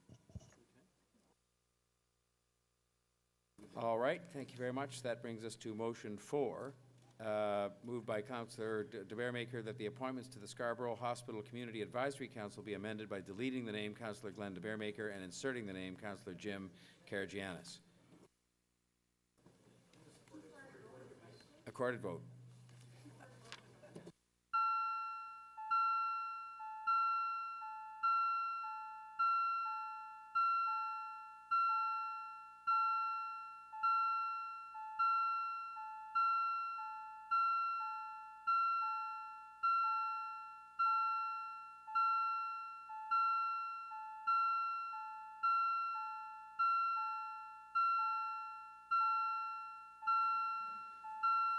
All right, thank you very much. That brings us to motion 4, moved by Councillor DeBaremaker, that the appointments to the Scarborough Hospital Community Advisory Council be amended by deleting the name Councillor Glenn DeBaremaker and inserting the name Councillor Jim Karagianis. Accorded vote.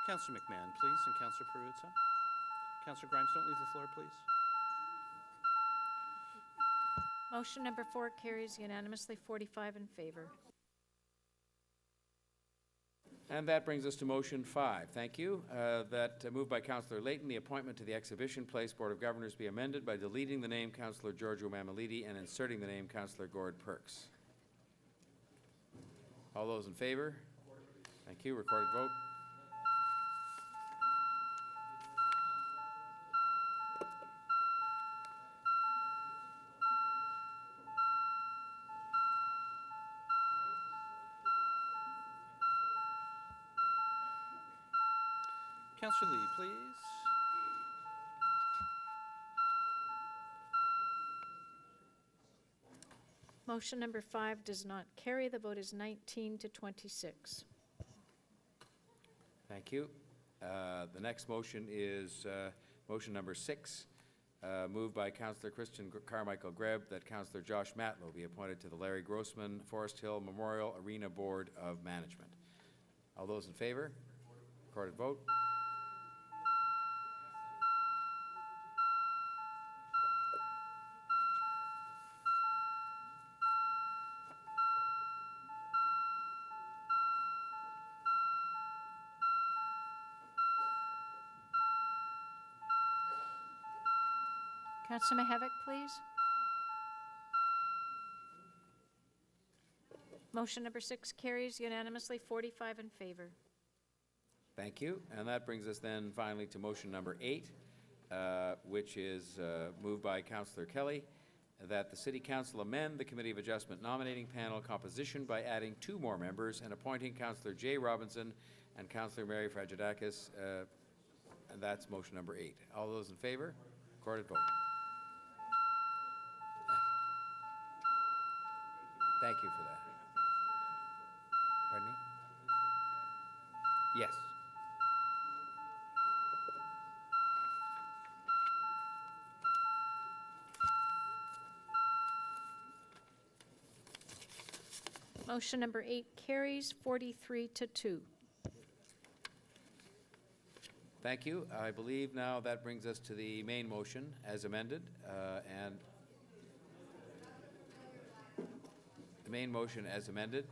Councillor McMahon, please, and Councillor Perruzza. Councillor Grimes, don't leave the floor, please. Motion number 4 carries unanimously, 45 in favor. And that brings us to motion 5. Thank you. Moved by Councillor Layton, the appointment to the Exhibition Place Board of Governors be amended by deleting the name Councillor Giorgio Mamaliti and inserting the name Councillor Gord Perks. All those in favor? Thank you. Recorded vote. Councillor Lee, please. Motion number 5 does not carry. The vote is 19 to 26. Thank you. The next motion is motion number 6, moved by Councillor Christian Carmichael Greb that Councillor Josh Matlow be appointed to the Larry Grossman Forest Hill Memorial Arena Board of Management. All those in favor? Recorded vote. Councillor Mihevc, please. Motion number 6 carries unanimously, 45 in favor. Thank you. And that brings us then finally to motion number 8, which is moved by Councillor Kelly, that the City Council amend the Committee of Adjustment nominating panel composition by adding 2 more members and appointing Councillor Jay Robinson and Councillor Mary Fragedakis, and that's motion number 8. All those in favor? Recorded vote. Thank you for that. Pardon me? Yes. Motion number 8 carries 43 to 2. Thank you. I believe now that brings us to the main motion as amended, and the main motion as amended,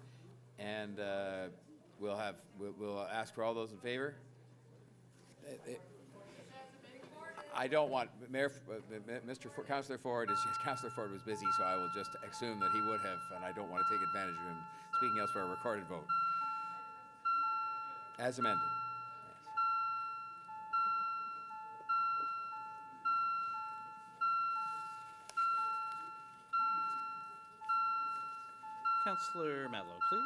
and we'll ask for all those in favor. I don't want Councillor Ford Councillor Ford was busy, so I will just assume that he would have, and I don't want to take advantage of him speaking else for a recorded vote. As amended. Councillor Matlow, please.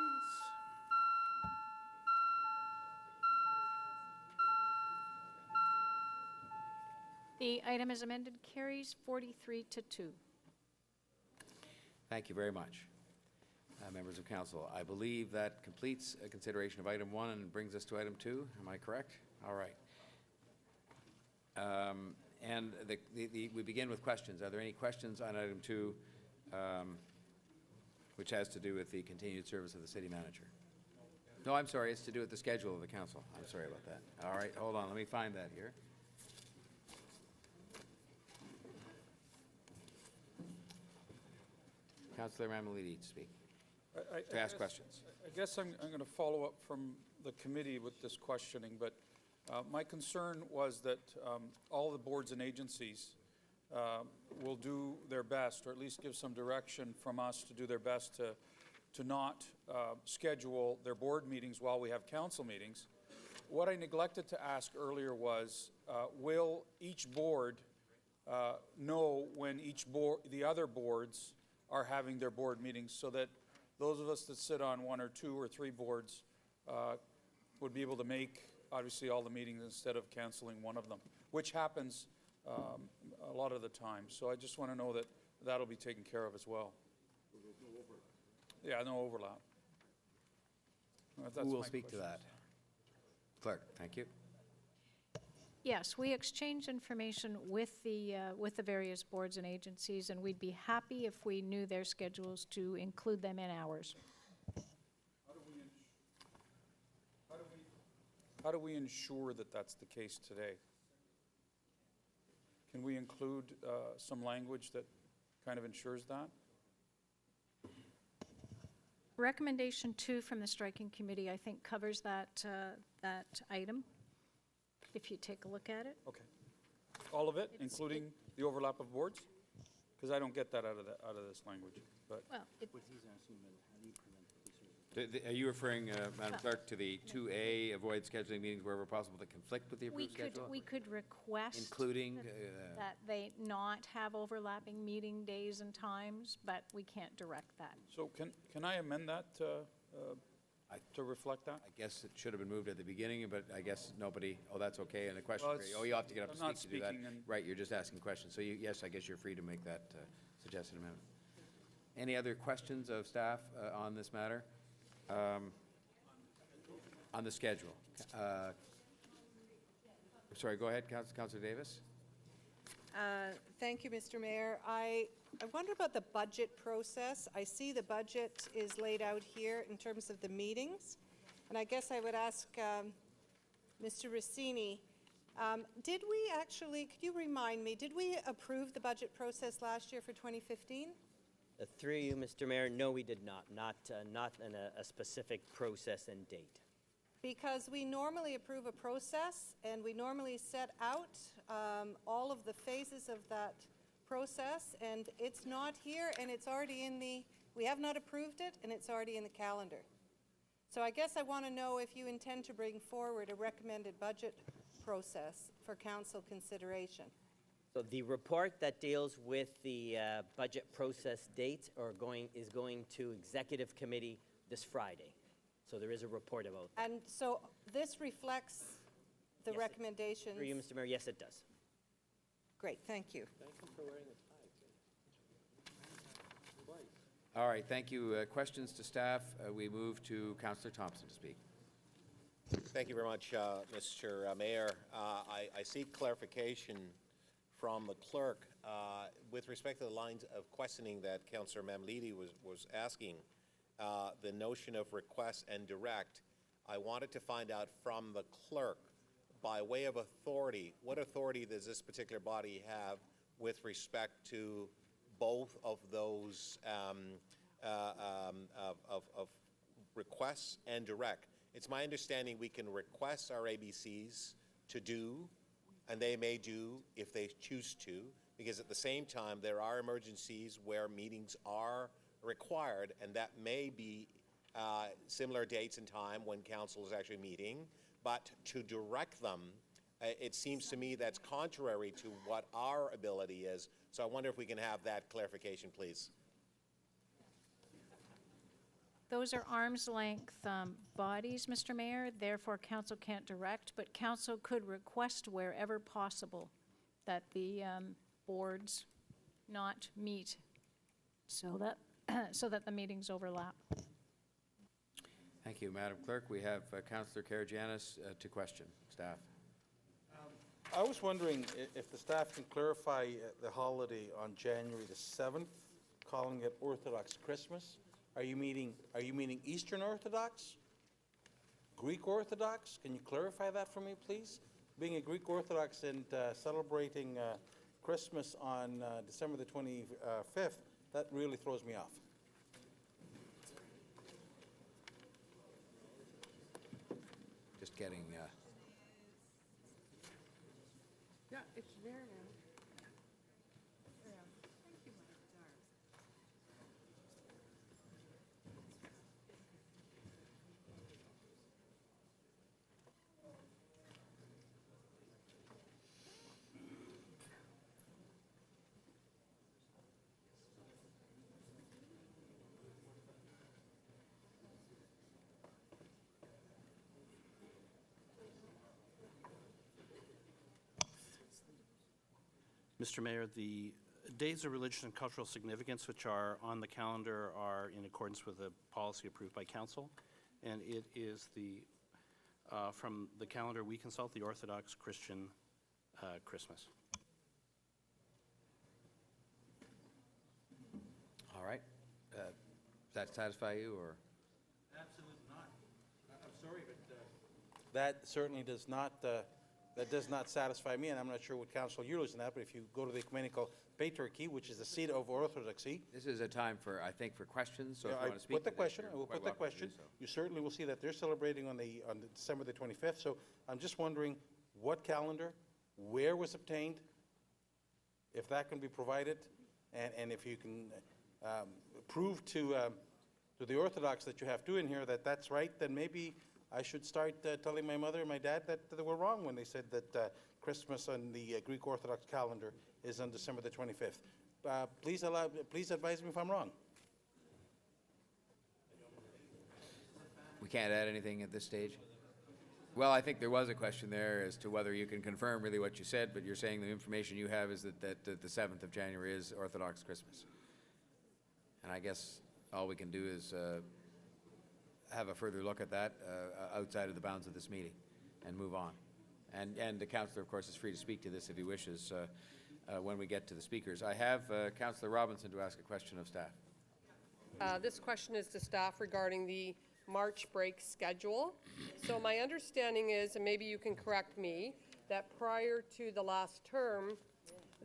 The item as amended carries 43 to 2. Thank you very much, members of council. I believe that completes a consideration of item 1 and brings us to item 2. Am I correct? All right. And we begin with questions. Are there any questions on item 2, which has to do with the continued service of the city manager? No, I'm sorry. It's to do with the schedule of the council. I'm sorry about that. All right. Hold on. Let me find that here. Councillor Mamaliti to speak, to ask questions. I guess I'm going to follow up from the committee with this questioning, but my concern was that all the boards and agencies will do their best, or at least give some direction from us to do their best to not schedule their board meetings while we have council meetings. What I neglected to ask earlier was, will each board know when the other boards are having their board meetings, so that those of us that sit on 1 or 2 or 3 boards would be able to make, obviously, all the meetings instead of canceling one of them, which happens a lot of the time. So I just want to know that that'll be taken care of as well. So there's no overlap? Yeah, no overlap. Who will speak to that? Clerk, thank you. Yes, we exchange information with the various boards and agencies, and we'd be happy if we knew their schedules to include them in ours. How do we ensure that that's the case today? Can we include some language that kind of ensures that? Recommendation 2 from the striking committee, I think, covers that, that item, if you take a look at it. Okay. All of it, including the overlap of boards? Because I don't get that out of this language, but. Well, Are you referring, Madam Clerk, to the 2A, avoid scheduling meetings wherever possible that conflict with the approved schedule? We could request. Including, that they not have overlapping meeting days and times, but we can't direct that. So can I amend that to reflect that? I guess it should have been moved at the beginning, but I guess nobody, oh, that's okay, and the question, Well, it's- oh, you have to get up I'm to not speak to do that. speaking in- Right, you're just asking questions, so yes, I guess you're free to make that suggested amendment. Any other questions of staff on this matter? On the schedule. Sorry, go ahead, Councillor Davis. Thank you, Mr. Mayor. I wonder about the budget process. I see the budget is laid out here in terms of the meetings, and I guess I would ask Mr. Rossini, did we actually, could you remind me, did we approve the budget process last year for 2015? Through you, Mr. Mayor, no, we did not. Not in a specific process and date. Because we normally approve a process, and we normally set out all of the phases of that process, and it's not here, and it's already in the, we have not approved it, and it's already in the calendar. So I guess I want to know if you intend to bring forward a recommended budget process for council consideration. So the report that deals with the budget process dates is going to Executive Committee this Friday. So there is a report about that. And so this reflects the recommendations? Through you, Mr. Mayor, yes, it does. Great, thank you. Thank you for wearing a tie. All right, thank you. Questions to staff? We move to Councillor Thompson to speak. Thank you very much, Mr. Mayor. I seek clarification from the clerk with respect to the lines of questioning that Councillor Mamlidi was asking, the notion of request and direct. I wanted to find out from the clerk, by way of authority, what authority does this particular body have with respect to both of those of requests and direct? It's my understanding we can request our ABCs to do, and they may do if they choose to, because at the same time there are emergencies where meetings are required, and that may be similar dates and time when council is actually meeting, but to direct them, it seems to me that's contrary to what our ability is. So I wonder if we can have that clarification, please. Those are arm's length bodies, Mr. Mayor, therefore council can't direct, but council could request wherever possible that the boards not meet so that so that the meetings overlap. Thank you, Madam Clerk. We have Councillor Karagianis to question staff. I was wondering if the staff can clarify the holiday on January the 7th, calling it Orthodox Christmas. Are you meaning Eastern Orthodox? Greek Orthodox? Can you clarify that for me, please? Being a Greek Orthodox and celebrating Christmas on December the 25th, that really throws me off. Just getting... Yeah, it's there now. Mr. Mayor, the days of religious and cultural significance which are on the calendar are in accordance with the policy approved by council, and it is the from the calendar we consult, the Orthodox Christian Christmas. All right. Does that satisfy you, or? Absolutely not. I'm sorry, but that certainly does not satisfy me, and I'm not sure what council you're looking at, but if you go to the ecumenical Patriarchy, which is the seat of Orthodoxy. This is a time for, I think, for questions, so if you I want to speak put the to this, question, you're I will quite put the welcome to do question. so. You certainly will see that they're celebrating on December the 25th, so I'm just wondering what calendar, where was obtained, if that can be provided, and if you can prove to the Orthodox that you have two in here that that's right, then maybe I should start telling my mother and my dad that they were wrong when they said that Christmas on the Greek Orthodox calendar is on December the 25th. Please advise me if I'm wrong. We can't add anything at this stage? Well, I think there was a question there as to whether you can confirm really what you said, but you're saying the information you have is that the 7th of January is Orthodox Christmas. And I guess all we can do is have a further look at that outside of the bounds of this meeting and move on. And the councillor, of course, is free to speak to this if he wishes when we get to the speakers. I have Councillor Robinson to ask a question of staff. This question is to staff regarding the March break schedule. So my understanding is, and maybe you can correct me, that prior to the last term,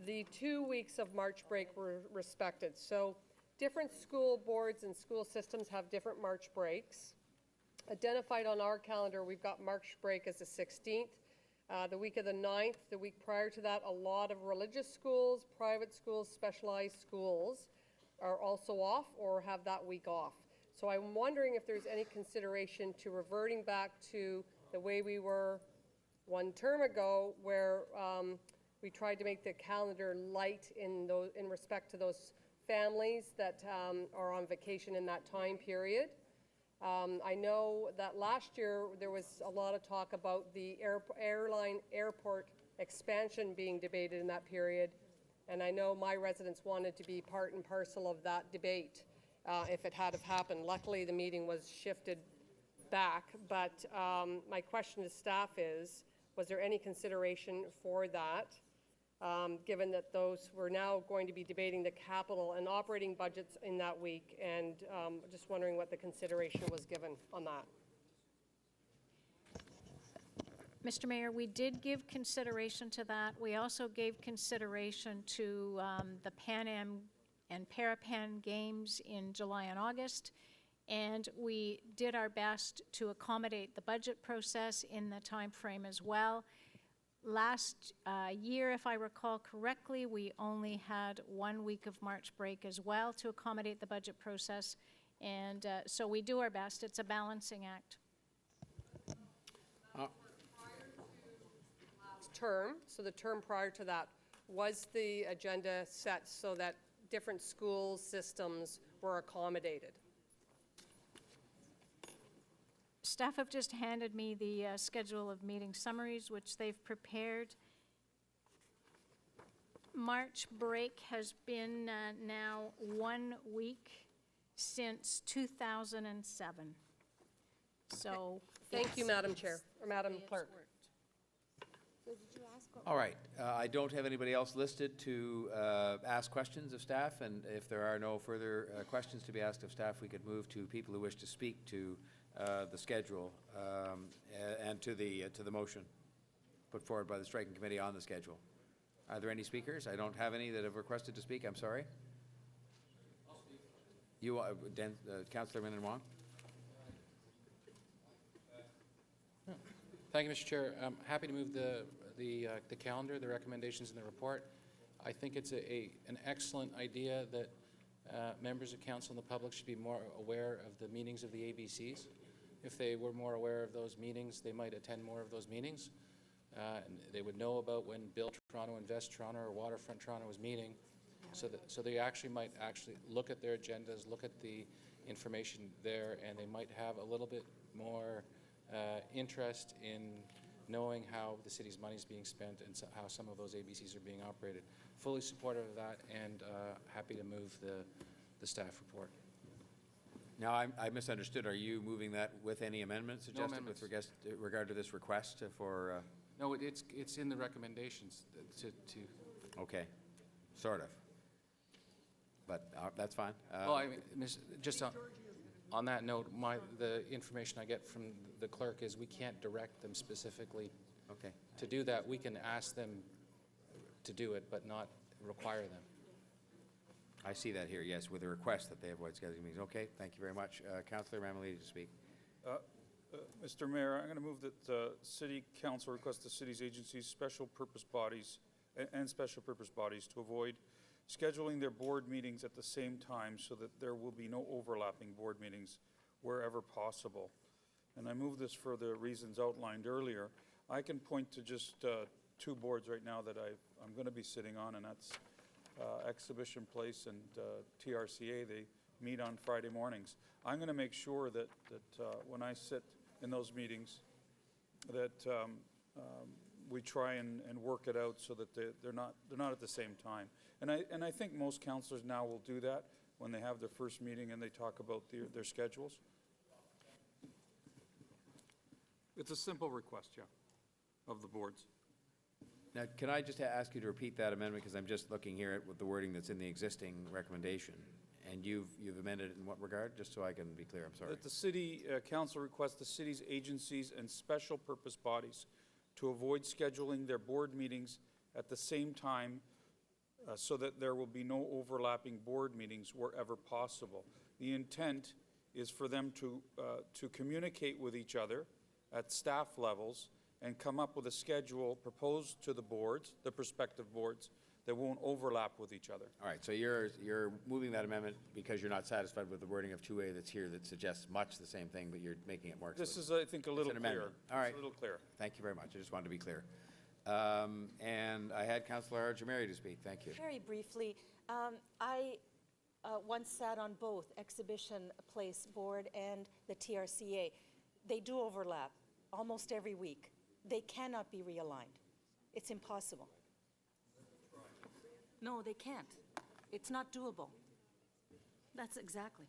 the 2 weeks of March break were respected. So different school boards and school systems have different March breaks. Identified on our calendar, we've got March break as the 16th. The week of the 9th, the week prior to that, a lot of religious schools, private schools, specialized schools are also off or have that week off. So I'm wondering if there's any consideration to reverting back to the way we were one term ago, where we tried to make the calendar light in respect to those families that are on vacation in that time period. I know that last year there was a lot of talk about the airport expansion being debated in that period, and I know my residents wanted to be part and parcel of that debate if it had have happened. Luckily, the meeting was shifted back, but my question to staff is, was there any consideration for that, given that those were now going to be debating the capital and operating budgets in that week, and just wondering what the consideration was given on that. Mr. Mayor, we did give consideration to that. We also gave consideration to the Pan Am and Parapan Games in July and August, and we did our best to accommodate the budget process in the time frame as well. Last year, if I recall correctly, we only had 1 week of March break as well to accommodate the budget process, and so we do our best. It's a balancing act. Term, so the term prior to that, was the agenda set so that different school systems were accommodated? Staff have just handed me the schedule of meeting summaries, which they've prepared. March break has been now 1 week since 2007. So, thank you, Madam Chair, or Madam Clerk. All right. I don't have anybody else listed to ask questions of staff, and if there are no further questions to be asked of staff, we could move to people who wish to speak to the schedule and to the motion put forward by the Striking Committee on the schedule. Are there any speakers? I don't have any that have requested to speak. I'm sorry. I'll speak. You, Councillor Min Wong. Thank you, Mr. Chair. I'm happy to move the calendar, the recommendations in the report. I think it's an excellent idea that members of council and the public should be more aware of the meetings of the ABCs. If they were more aware of those meetings, they might attend more of those meetings. And they would know about when Build Toronto, Invest Toronto, or Waterfront Toronto was meeting. So they actually might look at their agendas, look at the information there, and they might have a little bit more interest in knowing how the city's money is being spent and how some of those ABCs are being operated. Fully supportive of that, and happy to move the staff report. Now, I misunderstood. Are you moving that with any amendments suggested? No amendments. With regard to this request for? No, it's in the recommendations to. Okay, sort of. But that's fine. Well, I mean, just on. On that note, the information I get from the clerk is we can't direct them specifically Okay. to do that. We can ask them to do it, but not require them. I see that here, yes, with a request that they avoid scheduling meetings. Okay, thank you very much. Councillor Mamalidi to speak. Mr. Mayor, I'm going to move that City Council request the city's agencies, special purpose bodies, and special purpose bodies to avoid scheduling their board meetings at the same time so that there will be no overlapping board meetings wherever possible. And I move this for the reasons outlined earlier. I can point to just two boards right now that I'm going to be sitting on, and that's Exhibition Place and TRCA. They meet on Friday mornings. I'm going to make sure that when I sit in those meetings that we try and work it out so that they're not at the same time. And I think most councillors now will do that when they have their first meeting and they talk about their schedules. It's a simple request, yeah, of the boards. Now, can I just ask you to repeat that amendment, because I'm just looking here at with the wording that's in the existing recommendation, and you've amended it in what regard, just so I can be clear, I'm sorry. That the City Council requests the city's agencies and special purpose bodies to avoid scheduling their board meetings at the same time so that there will be no overlapping board meetings wherever possible. The intent is for them to communicate with each other at staff levels and come up with a schedule proposed to the boards, the prospective boards, that won't overlap with each other. All right, so you're moving that amendment because you're not satisfied with the wording of 2A that's here that suggests much the same thing, but you're making it more explicit. This is, I think, a little clearer. All right. It's a little clearer. Thank you very much. I just wanted to be clear. And I had Councillor Jameri to speak. Thank you. Very briefly, I once sat on both Exhibition Place Board and the TRCA. They do overlap almost every week. They cannot be realigned. It's impossible. No, they can't. It's not doable. That's exactly.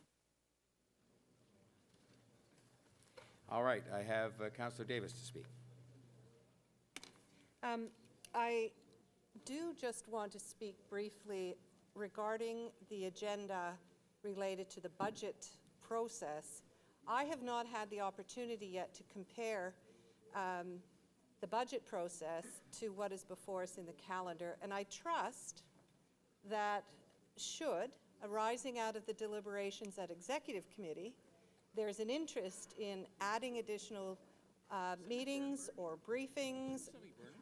All right, I have Councillor Davis to speak. I do just want to speak briefly regarding the agenda related to the budget process. I have not had the opportunity yet to compare the budget process to what is before us in the calendar, and I trust that should, arising out of the deliberations at Executive Committee, there's an interest in adding additional meetings or briefings,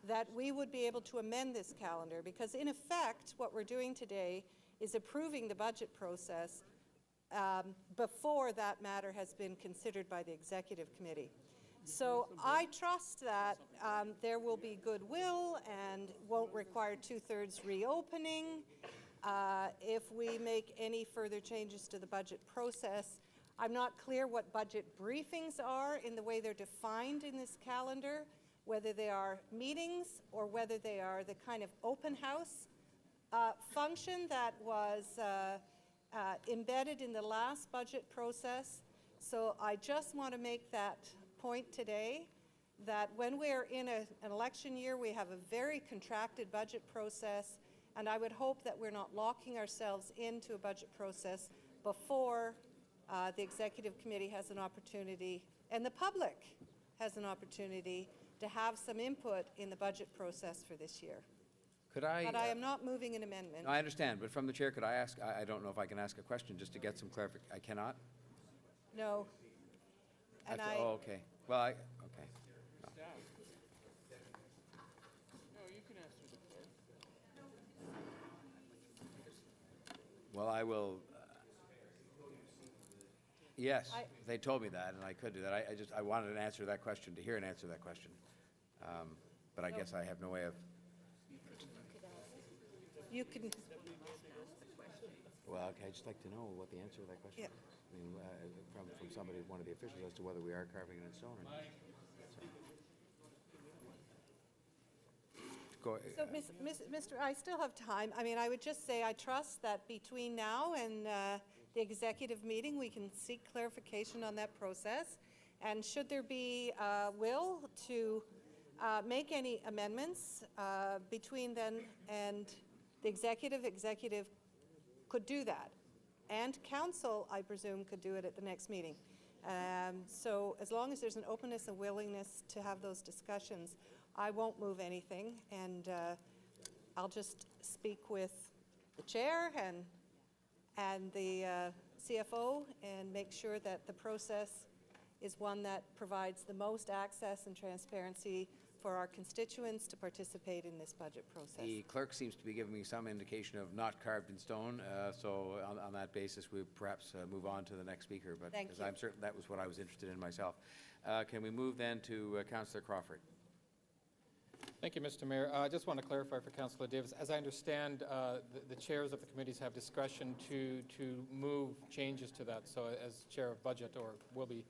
that we would be able to amend this calendar, because in effect what we're doing today is approving the budget process before that matter has been considered by the Executive Committee. So I trust that there will be goodwill and won't require 2/3 reopening if we make any further changes to the budget process. I'm not clear what budget briefings are in the way they're defined in this calendar, whether they are meetings or whether they are the kind of open house function that was embedded in the last budget process. So I just want to make that point today, that when we're in an election year, we have a very contracted budget process, and I would hope that we're not locking ourselves into a budget process before the Executive Committee has an opportunity, and the public has an opportunity to have some input in the budget process for this year. Could I? But I am not moving an amendment. No, I understand, but from the chair, could I ask, I don't know if I can ask a question just to get some clarification. I cannot? No. And Oh, okay. Well, okay. No. Well, I will, yes, they told me that, and I could do that. I wanted an answer to that question, to hear an answer to that question. But I guess I have no way of. You can. Well, okay, I'd just like to know what the answer to that question is. I mean, from somebody, one of the officials, as to whether we are carving it in stone or not. So, Mr. I still have time. I mean, I would just say I trust that between now and the executive meeting, we can seek clarification on that process. And should there be will to make any amendments between then and the executive could do that. and council, I presume, could do it at the next meeting. So as long as there's an openness and willingness to have those discussions, I won't move anything, and I'll just speak with the chair and the CFO and make sure that the process is one that provides the most access and transparency for our constituents to participate in this budget process. The clerk seems to be giving me some indication of not carved in stone, so on that basis, we perhaps move on to the next speaker, but Thank because you. I'm certain that was what I was interested in myself. Can we move then to Councillor Crawford? Thank you, Mr. Mayor. I just want to clarify for Councillor Davis. As I understand, the chairs of the committees have discretion to move changes to that. So as chair of budget, or will be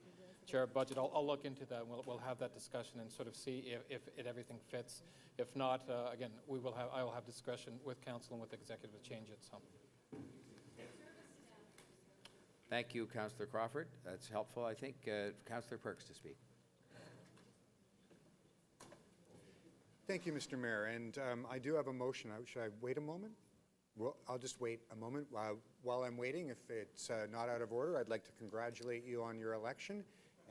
chair of budget, I'll look into that. We'll have that discussion and sort of see if everything fits. If not, again, I will have discretion with council and with executive to change it. So. Thank you, Councillor Crawford. That's helpful, I think. Councillor Perks to speak. Thank you, Mr. Mayor. And I do have a motion. Should I wait a moment? Well, I'll just wait a moment. While I'm waiting, if it's not out of order, I'd like to congratulate you on your election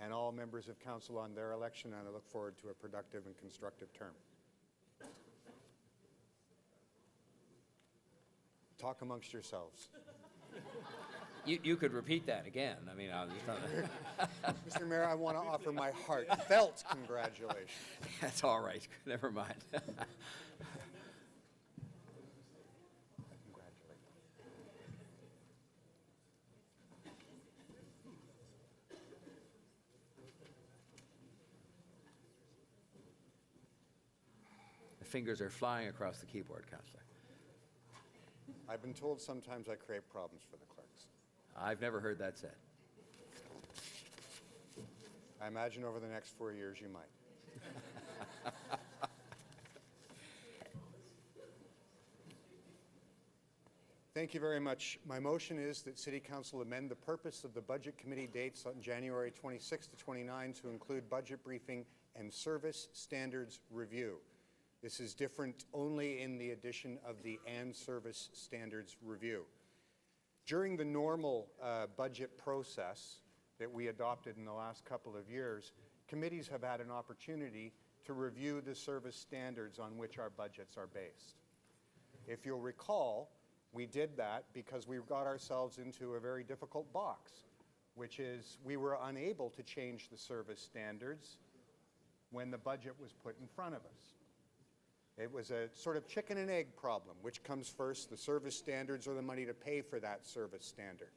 and all members of council on their election, and I look forward to a productive and constructive term. Talk amongst yourselves. You could repeat that again. I mean, I'll just Mr. Mayor, I want to offer my heartfelt congratulations. That's all right. Never mind. The fingers are flying across the keyboard, Councillor. I've been told sometimes I create problems for the clerks. I've never heard that said. I imagine over the next 4 years you might. Thank you very much. My motion is that City Council amend the purpose of the Budget Committee dates on January 26 to 29 to include budget briefing and service standards review. This is different only in the addition of the and service standards review. During the normal budget process that we adopted in the last couple of years, committees have had an opportunity to review the service standards on which our budgets are based. If you'll recall, we did that because we got ourselves into a very difficult box, which is we were unable to change the service standards when the budget was put in front of us. It was a sort of chicken and egg problem. Which comes first, the service standards or the money to pay for that service standard?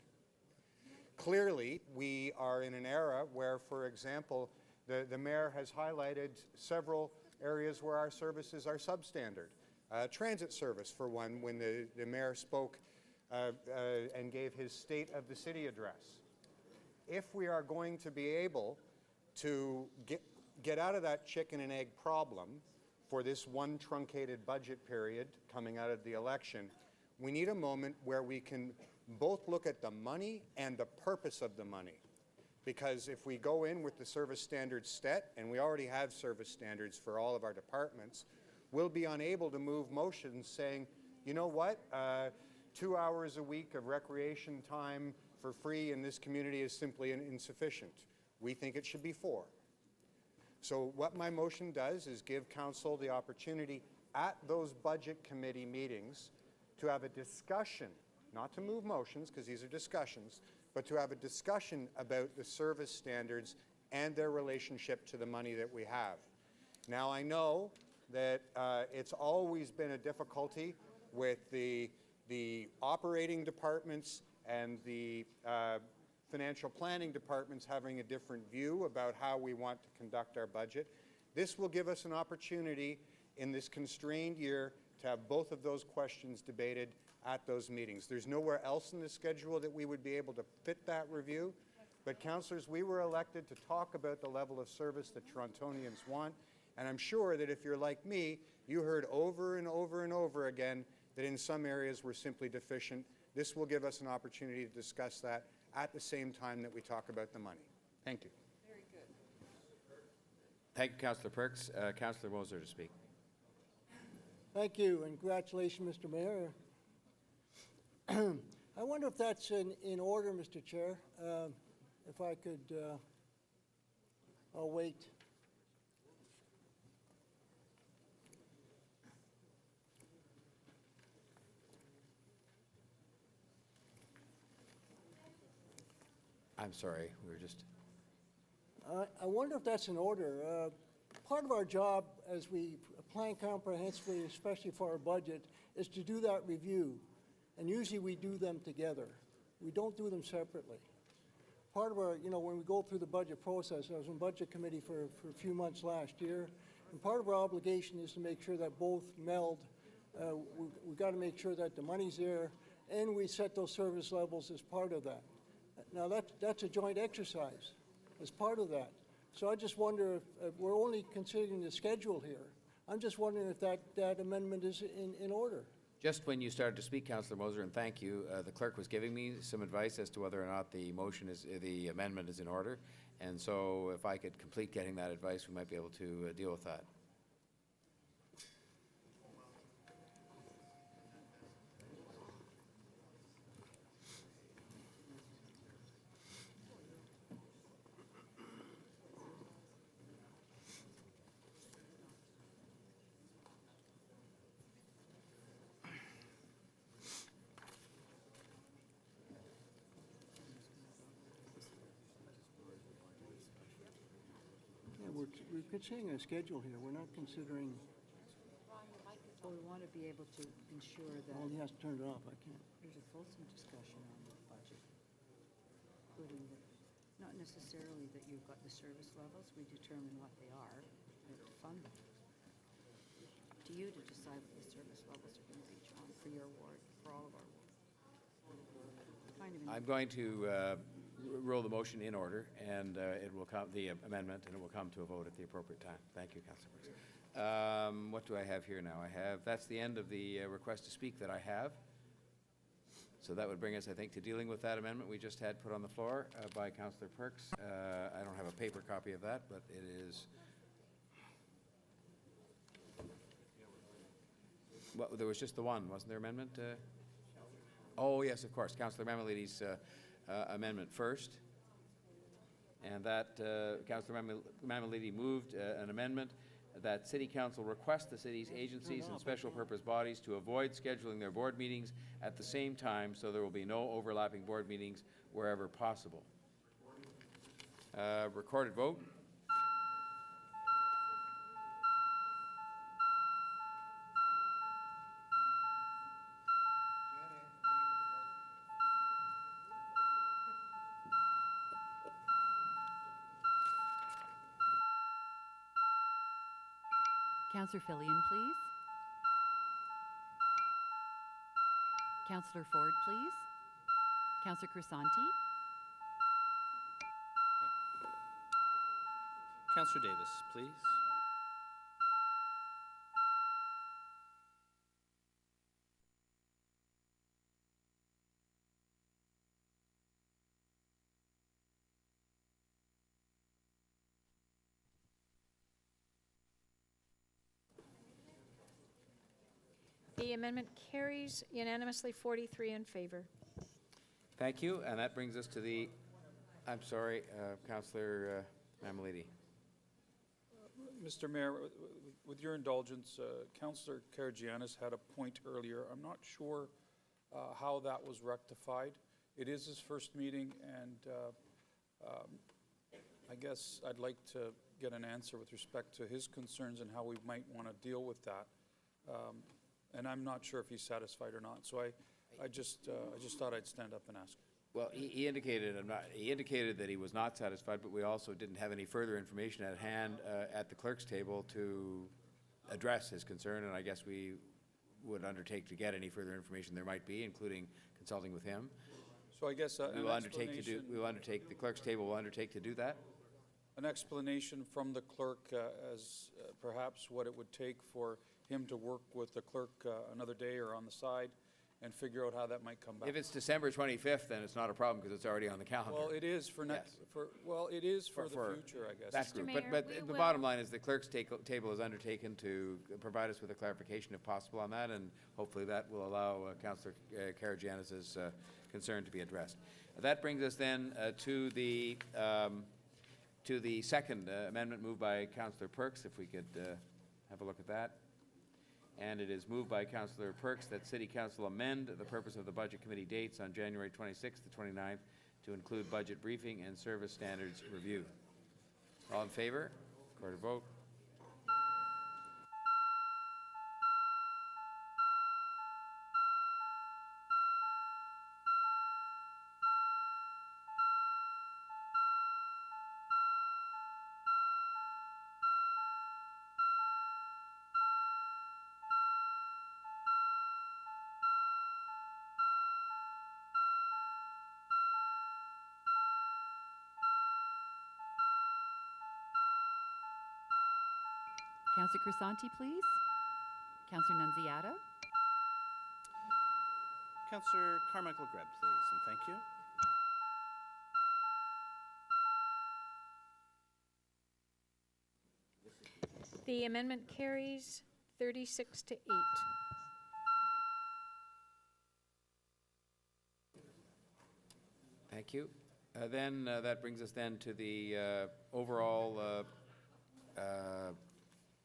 Clearly, we are in an era where, for example, the mayor has highlighted several areas where our services are substandard. Transit service, for one, when the mayor spoke and gave his State of the City address. If we are going to be able to get out of that chicken and egg problem for this one truncated budget period coming out of the election, we need a moment where we can both look at the money and the purpose of the money. Because if we go in with the service standards set, and we already have service standards for all of our departments, we'll be unable to move motions saying, you know what, 2 hours a week of recreation time for free in this community is simply insufficient. We think it should be 4. So what my motion does is give council the opportunity at those budget committee meetings to have a discussion, not to move motions because these are discussions, but to have a discussion about the service standards and their relationship to the money that we have. Now I know that it's always been a difficulty with the operating departments and the financial planning departments having a different view about how we want to conduct our budget. This will give us an opportunity in this constrained year to have both of those questions debated at those meetings. There's nowhere else in the schedule that we would be able to fit that review, but councillors, we were elected to talk about the level of service that Torontonians want, and I'm sure that if you're like me, you heard over and over and over again that in some areas we're simply deficient. This will give us an opportunity to discuss that at the same time that we talk about the money. Thank you. Very good. Thank you, Councillor Perks. Councillor Moser to speak. Thank you, and congratulations, Mr. Mayor. I wonder if that's in order, Mr. Chair. If I could, I'll wait. I'm sorry, we were just... I wonder if that's in order. Part of our job as we plan comprehensively, especially for our budget, is to do that review. And usually we do them together. We don't do them separately. Part of our, when we go through the budget process, I was in budget committee for a few months last year, and part of our obligation is to make sure that both meld. We've got to make sure that the money's there, and we set those service levels as part of that. Now, that's a joint exercise as part of that. So I just wonder if we're only considering the schedule here. I'm just wondering if that amendment is in order. Just when you started to speak, Councillor Moser, and thank you, the clerk was giving me some advice as to whether or not the the amendment is in order. And so if I could complete getting that advice, we might be able to deal with that. We're considering a schedule here. We're not considering. Well, we want to be able to ensure that. Well, he has to turn it off. I can't. There's a fulsome discussion on the budget, including not necessarily that you've got the service levels. We determine what they are, but to fund them. Up to you to decide what the service levels are going to be, John, for your ward, for all of our wards. I'm going to rule the motion in order, and it will come, the amendment, and it will come to a vote at the appropriate time. Thank you, Councillor Brooks. What do I have here now? That's the end of the request to speak that I have. So that would bring us, I think, to dealing with that amendment we just had put on the floor by Councillor Perks. I don't have a paper copy of that, but it is... Well, there was just the one, wasn't there, amendment? Oh, yes, of course. Councillor Mamalides' amendment first. And that Councillor Mamalidi moved an amendment that City Council request the city's agencies and special purpose bodies to avoid scheduling their board meetings at the same time, so there will be no overlapping board meetings wherever possible. Recorded vote. Councillor Fillion, please. Councillor Ford, please. Councillor Crisanti. Councillor Davis, please. The amendment carries unanimously, 43 in favor. Thank you, and that brings us to the, I'm sorry, Councillor Mamalidi. Mr. Mayor, with your indulgence, Councillor Karagiannis had a point earlier. I'm not sure how that was rectified. It is his first meeting, and I guess I'd like to get an answer with respect to his concerns and how we might want to deal with that. And I'm not sure if he's satisfied or not. So I just thought I'd stand up and ask. Well, he indicated that he was not satisfied, but we also didn't have any further information at hand at the clerk's table to address his concern, and I guess we would undertake to get any further information there might be, including consulting with him. So I guess we will undertake the clerk's table will undertake to do that. An explanation from the clerk as perhaps what it would take for him to work with the clerk another day or on the side and figure out how that might come back. If it's December 25th, then it's not a problem because it's already on the calendar. Well, it is for next, it is for the future, I guess. That group. Mayor, But we the will- bottom line is the clerk's table is undertaken to provide us with a clarification if possible on that, and hopefully that will allow Councillor Karygiannis's concern to be addressed. That brings us then to the second amendment moved by Councillor Perks, if we could have a look at that. And it is moved by Councillor Perks that City Council amend the purpose of the Budget Committee dates on January 26th to 29th to include budget briefing and service standards review. All in favor? Recorded vote. Councillor Crisanti, please. Councillor Nunziata. Councillor Carmichael Greb, please, and thank you. The amendment carries 36 to 8. Thank you. Then that brings us then to the overall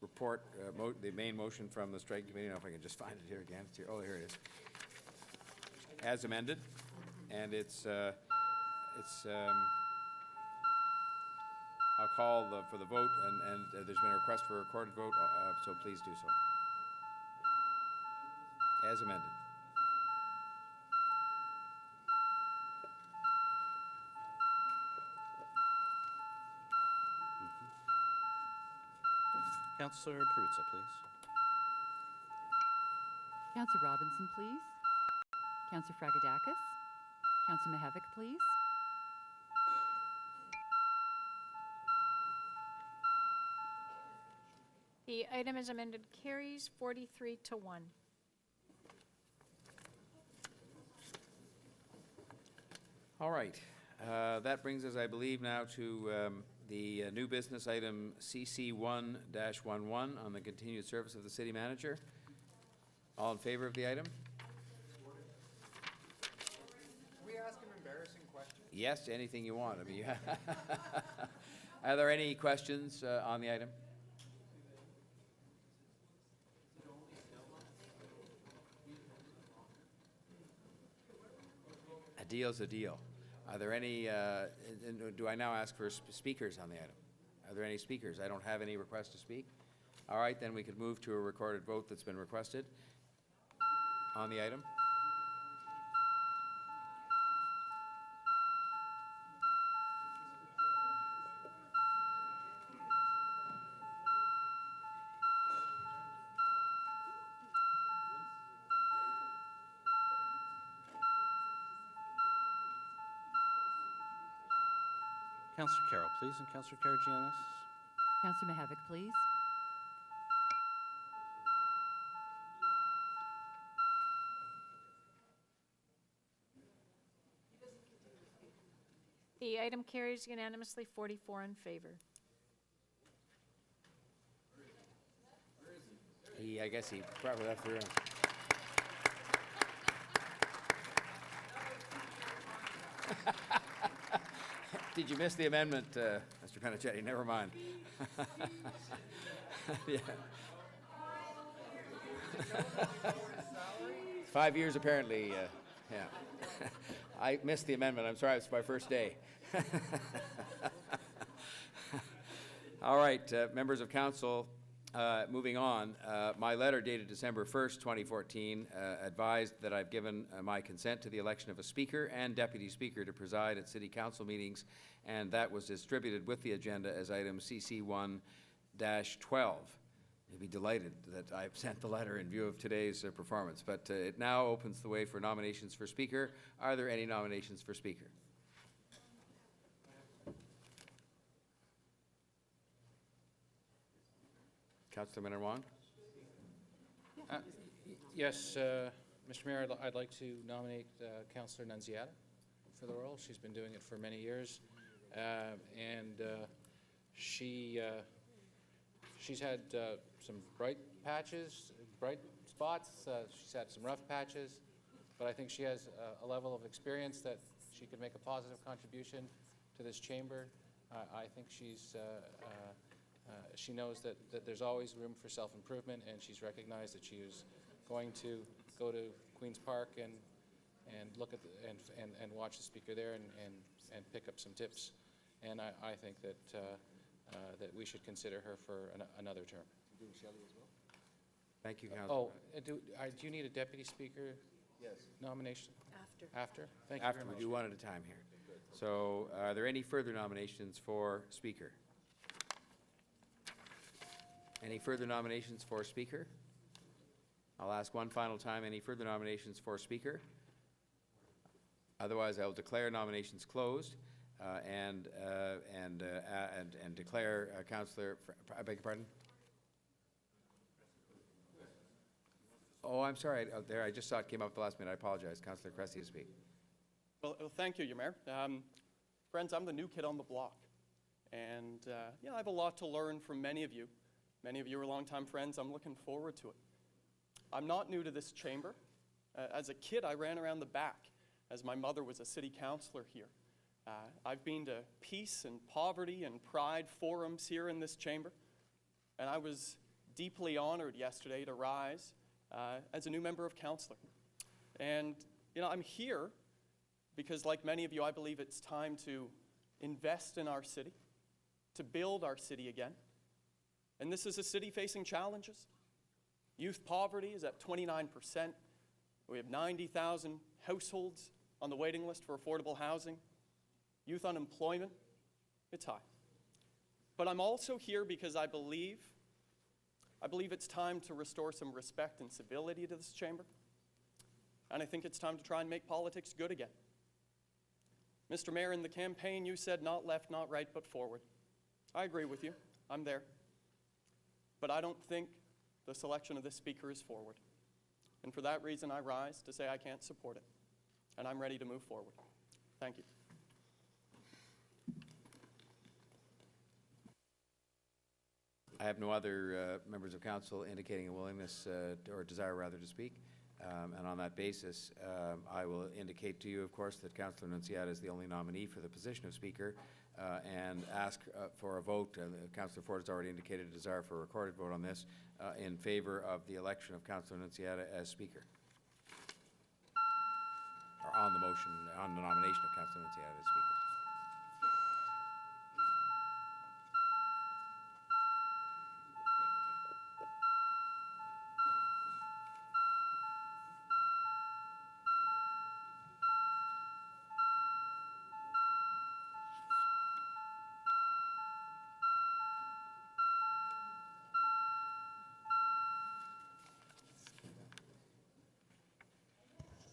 report, the main motion from the Striking Committee. I don't know if I can just find it here again. It's here. Oh, here it is. As amended, and I'll call for the vote, and there's been a request for a recorded vote, so please do so. As amended. Councillor Perruzza, please. Councillor Robinson, please. Councillor Fragadakis. Councillor Mihevik, please. The item as amended carries 43 to 1. All right. That brings us, I believe, now to the new business item CC1-11 on the continued service of the city manager. All in favor of the item? Can we ask him embarrassing questions? Yes, anything you want. I mean, are there any questions on the item? A deal's a deal. Are there any, do I now ask for speakers on the item? Are there any speakers? I don't have any requests to speak. All right, then we could move to a recorded vote that's been requested on the item. Councillor Carroll, please, and Councillor Karygiannis. Councillor Mihevik, please. The item carries unanimously 44 in favor. I guess he probably left the room. Did you miss the amendment, Mr. Penichetti? Never mind. Yeah. 5 years, apparently. Yeah. I missed the amendment. I'm sorry. It's my first day. All right, members of council, moving on. My letter dated December 1st, 2014, advised that I've given my consent to the election of a speaker and deputy speaker to preside at city council meetings, and that was distributed with the agenda as item CC1-12. You'll be delighted that I've sent the letter in view of today's performance, but it now opens the way for nominations for speaker. Are there any nominations for speaker? Councillor Minnan-Wong? Yes, Mr. Mayor, I'd like to nominate Councillor Nunziata for the role. She's been doing it for many years, and she's had some bright patches, bright spots. She's had some rough patches, but I think she has a level of experience that she could make a positive contribution to this chamber. I think she knows that there's always room for self-improvement, and she's recognized that she was going to go to Queen's Park and look at and watch the speaker there and pick up some tips. And I think that that we should consider her for another term. Thank you, Councillor. Oh, do you need a deputy speaker nomination? After? Thank you After, very we much. do one at a time here. So are there any further nominations for Speaker? Any further nominations for Speaker? I'll ask one final time, any further nominations for Speaker? Otherwise, I will declare nominations closed and declare Councillor, I beg your pardon? Oh, I'm sorry. Out there, I just saw it came up at the last minute. I apologize. Councillor Cressy to speak. Well, thank you, Your Mayor. Friends, I'm the new kid on the block. And, I have a lot to learn from many of you. Many of you are longtime friends. I'm looking forward to it. I'm not new to this chamber. As a kid, I ran around the back as my mother was a city councillor here. I've been to peace and poverty and pride forums here in this chamber. And I was deeply honored yesterday to rise as a new member of council. And, I'm here because, like many of you, I believe it's time to invest in our city, to build our city again. And this is a city facing challenges. Youth poverty is at 29%. We have 90,000 households on the waiting list for affordable housing. Youth unemployment, it's high. But I'm also here because I believe it's time to restore some respect and civility to this chamber. And I think it's time to try and make politics good again. Mr. Mayor, in the campaign you said not left, not right, but forward. I agree with you. I'm there. But I don't think the selection of this speaker is forward. And for that reason, I rise to say I can't support it. And I'm ready to move forward. Thank you. I have no other members of council indicating a willingness or desire rather to speak. And on that basis, I will indicate to you, of course, that Councillor Nunziata is the only nominee for the position of Speaker and ask for a vote. Councillor Ford has already indicated a desire for a recorded vote on this in favor of the election of Councillor Nunziata as Speaker. Or on the motion, on the nomination of Councillor Nunziata as Speaker.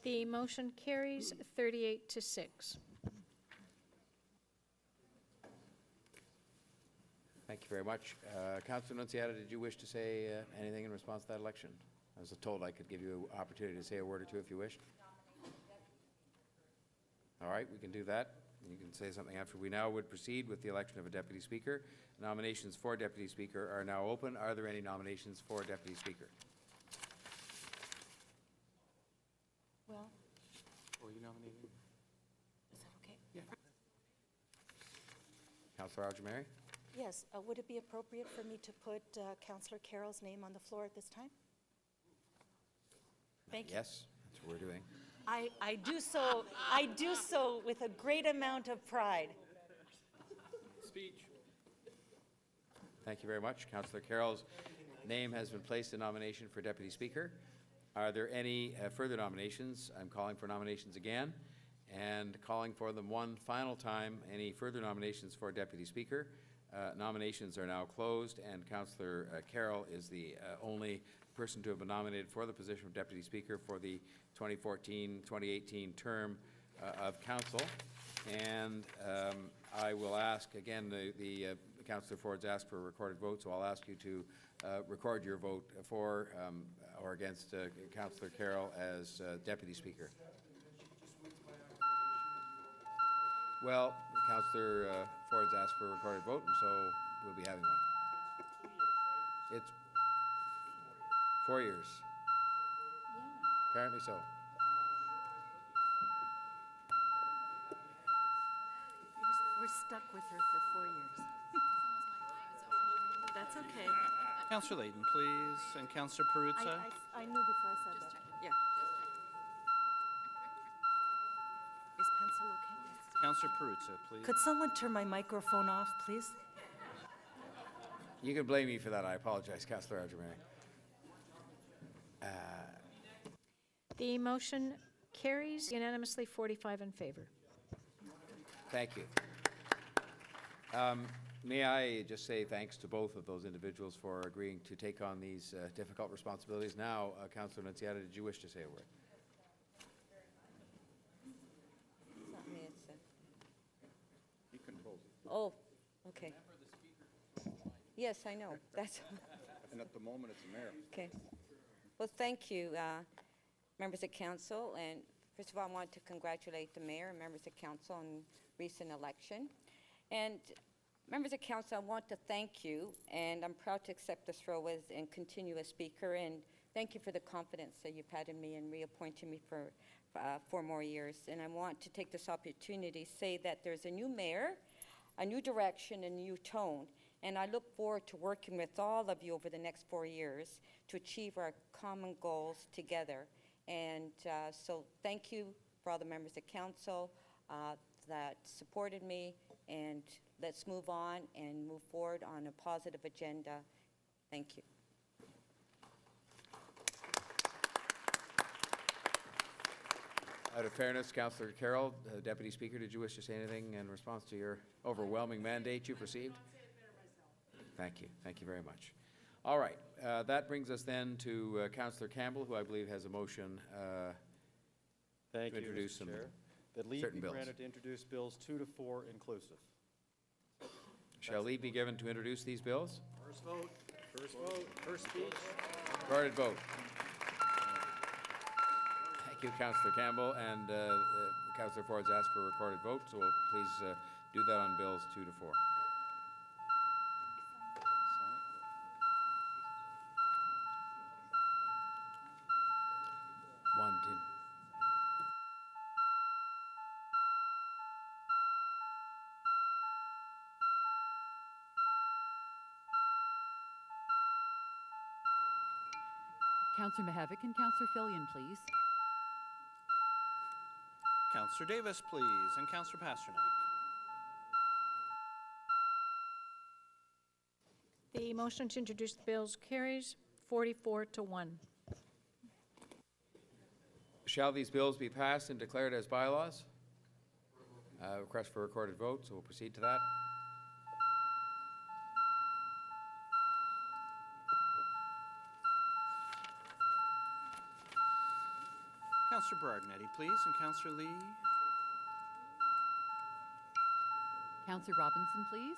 The motion carries 38-6. Thank you very much. Councillor Nunziata, did you wish to say anything in response to that election? I was told I could give you an opportunity to say a word or two if you wish. All right, we can do that. You can say something after. We now would proceed with the election of a Deputy Speaker. Nominations for Deputy Speaker are now open. Are there any nominations for Deputy Speaker? Well, Were you nominating? is that okay? Yeah. Councillor Algemary? Yes, would it be appropriate for me to put Councillor Carroll's name on the floor at this time? Thank you. Yes, that's what we're doing. I do so with a great amount of pride. Speech. Thank you very much. Councillor Carroll's name has been placed in nomination for Deputy Speaker. Are there any further nominations? I'm calling for nominations again and calling for them one final time. Any further nominations for Deputy Speaker? Nominations are now closed, and Councillor Carroll is the only person to have been nominated for the position of Deputy Speaker for the 2014-2018 term of Council. And I will ask, again, the Councillor Ford's asked for a recorded vote, so I'll ask you to record your vote for or against Councillor Carroll as Deputy Speaker. Well, Councillor Ford's asked for a recorded vote, and so we'll be having one. It's 4 years. Apparently so. We're stuck with her for 4 years. That's okay. Councillor Layton, please, and Councillor Perruzza. I knew before I said that. Yeah. Is pencil okay? Councillor Perruzza, please. Could someone turn my microphone off, please? You can blame me for that. I apologize, Councillor Arjamani. The motion carries unanimously, 45 in favor. Thank you. May I just say thanks to both of those individuals for agreeing to take on these difficult responsibilities. Now, Councillor Nunziata, did you wish to say a word? It's not me, it's He controls it. oh, okay. Yes, I know. That's And at the moment, it's the mayor. okay. Well, thank you, members of council. And first of all, I want to congratulate the mayor and members of council on recent election. And members of council, I want to thank you, and I'm proud to accept this role as and continue as speaker. And thank you for the confidence that you've had in me and reappointing me for 4 more years. And I want to take this opportunity to say that there's a new mayor, a new direction, a new tone. And I look forward to working with all of you over the next 4 years to achieve our common goals together. And so thank you for all the members of council that supported me, and let's move on and move forward on a positive agenda. Thank you. Out of fairness, Councillor Carroll, Deputy Speaker, did you wish to say anything in response to your overwhelming mandate you've received? Thank you. Thank you very much. All right. That brings us then to Councillor Campbell, who I believe has a motion to introduce some That leave certain be bills. granted to introduce bills 2 to 4 inclusive. Shall leave be given to introduce these bills? First vote, first speech. Recorded vote. Thank you, Councillor Campbell, and Councillor Ford's asked for a recorded vote, so we'll please do that on bills 2 to 4. One, two. Councillor Mihevc and Councillor Fillion, please. Councillor Davis, please, and Councillor Pasternak. The motion to introduce the bills carries 44 to 1. Shall these bills be passed and declared as bylaws? Request for recorded vote, so we'll proceed to that. Councillor Berardinetti, please, and Councillor Lee. Councillor Robinson, please.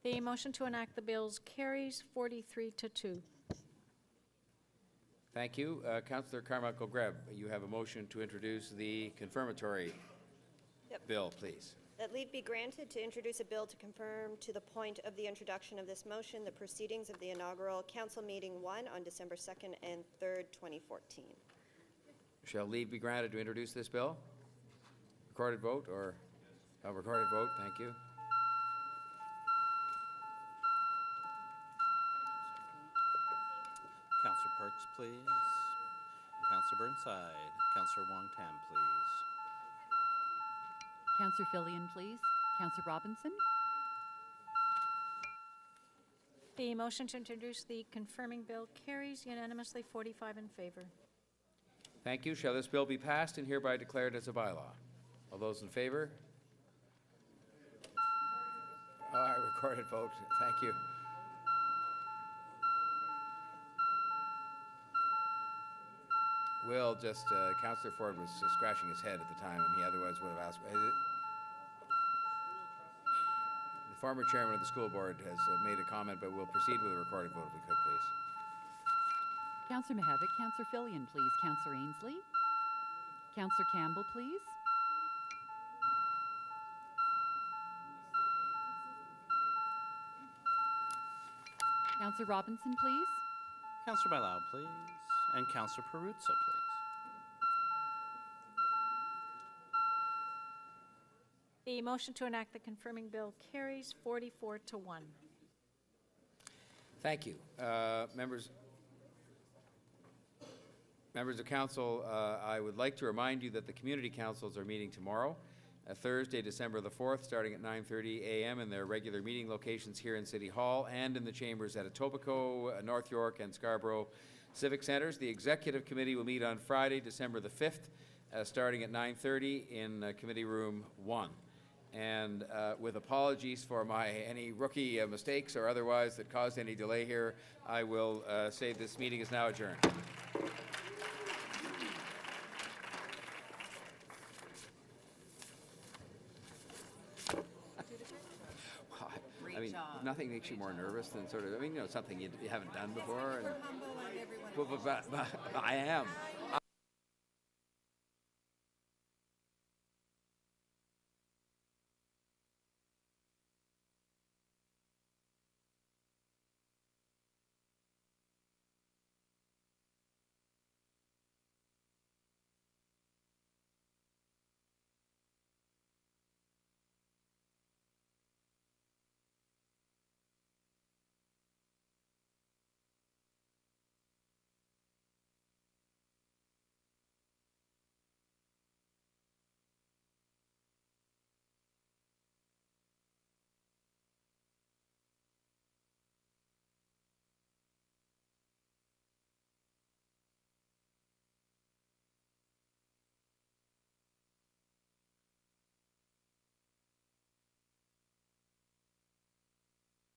The motion to enact the bills carries 43 to 2. Thank you. Councillor Carmichael Greb, you have a motion to introduce the confirmatory bill, please. That leave be granted to introduce a bill to confirm to the point of the introduction of this motion the proceedings of the inaugural council meeting 1 on December 2nd and 3rd, 2014. Shall leave be granted to introduce this bill? Recorded vote or a recorded vote? Thank you. Councillor Perks, please. Councillor Burnside. Councillor Wong Tam, please. Councillor Fillion, please. Councillor Robinson. The motion to introduce the confirming bill carries unanimously, 45 in favor. Thank you. Shall this bill be passed and hereby declared as a bylaw? All those in favor? All right, recorded vote. Thank you. Will just, Councillor Ford was scratching his head at the time, and he otherwise would have asked. The former chairman of the school board has made a comment, but we'll proceed with a recorded vote if we could, please. Councillor Mihevc, Councillor Fillion, please. Councillor Ainsley. Councillor Campbell, please. Councillor Robinson, please. Councillor Bailao, please. And Councillor Perruzza, please. The motion to enact the confirming bill carries 44 to 1. Thank you. Members of council, I would like to remind you that the community councils are meeting tomorrow, Thursday, December the 4th, starting at 9:30 a.m. in their regular meeting locations here in City Hall and in the chambers at Etobicoke, North York, and Scarborough Civic Centres. The Executive Committee will meet on Friday, December the 5th, starting at 9:30 in Committee Room 1. And with apologies for any rookie mistakes or otherwise that caused any delay here, I will say this meeting is now adjourned. I mean, nothing makes you more nervous than sort of, something you haven't done before. And, I am.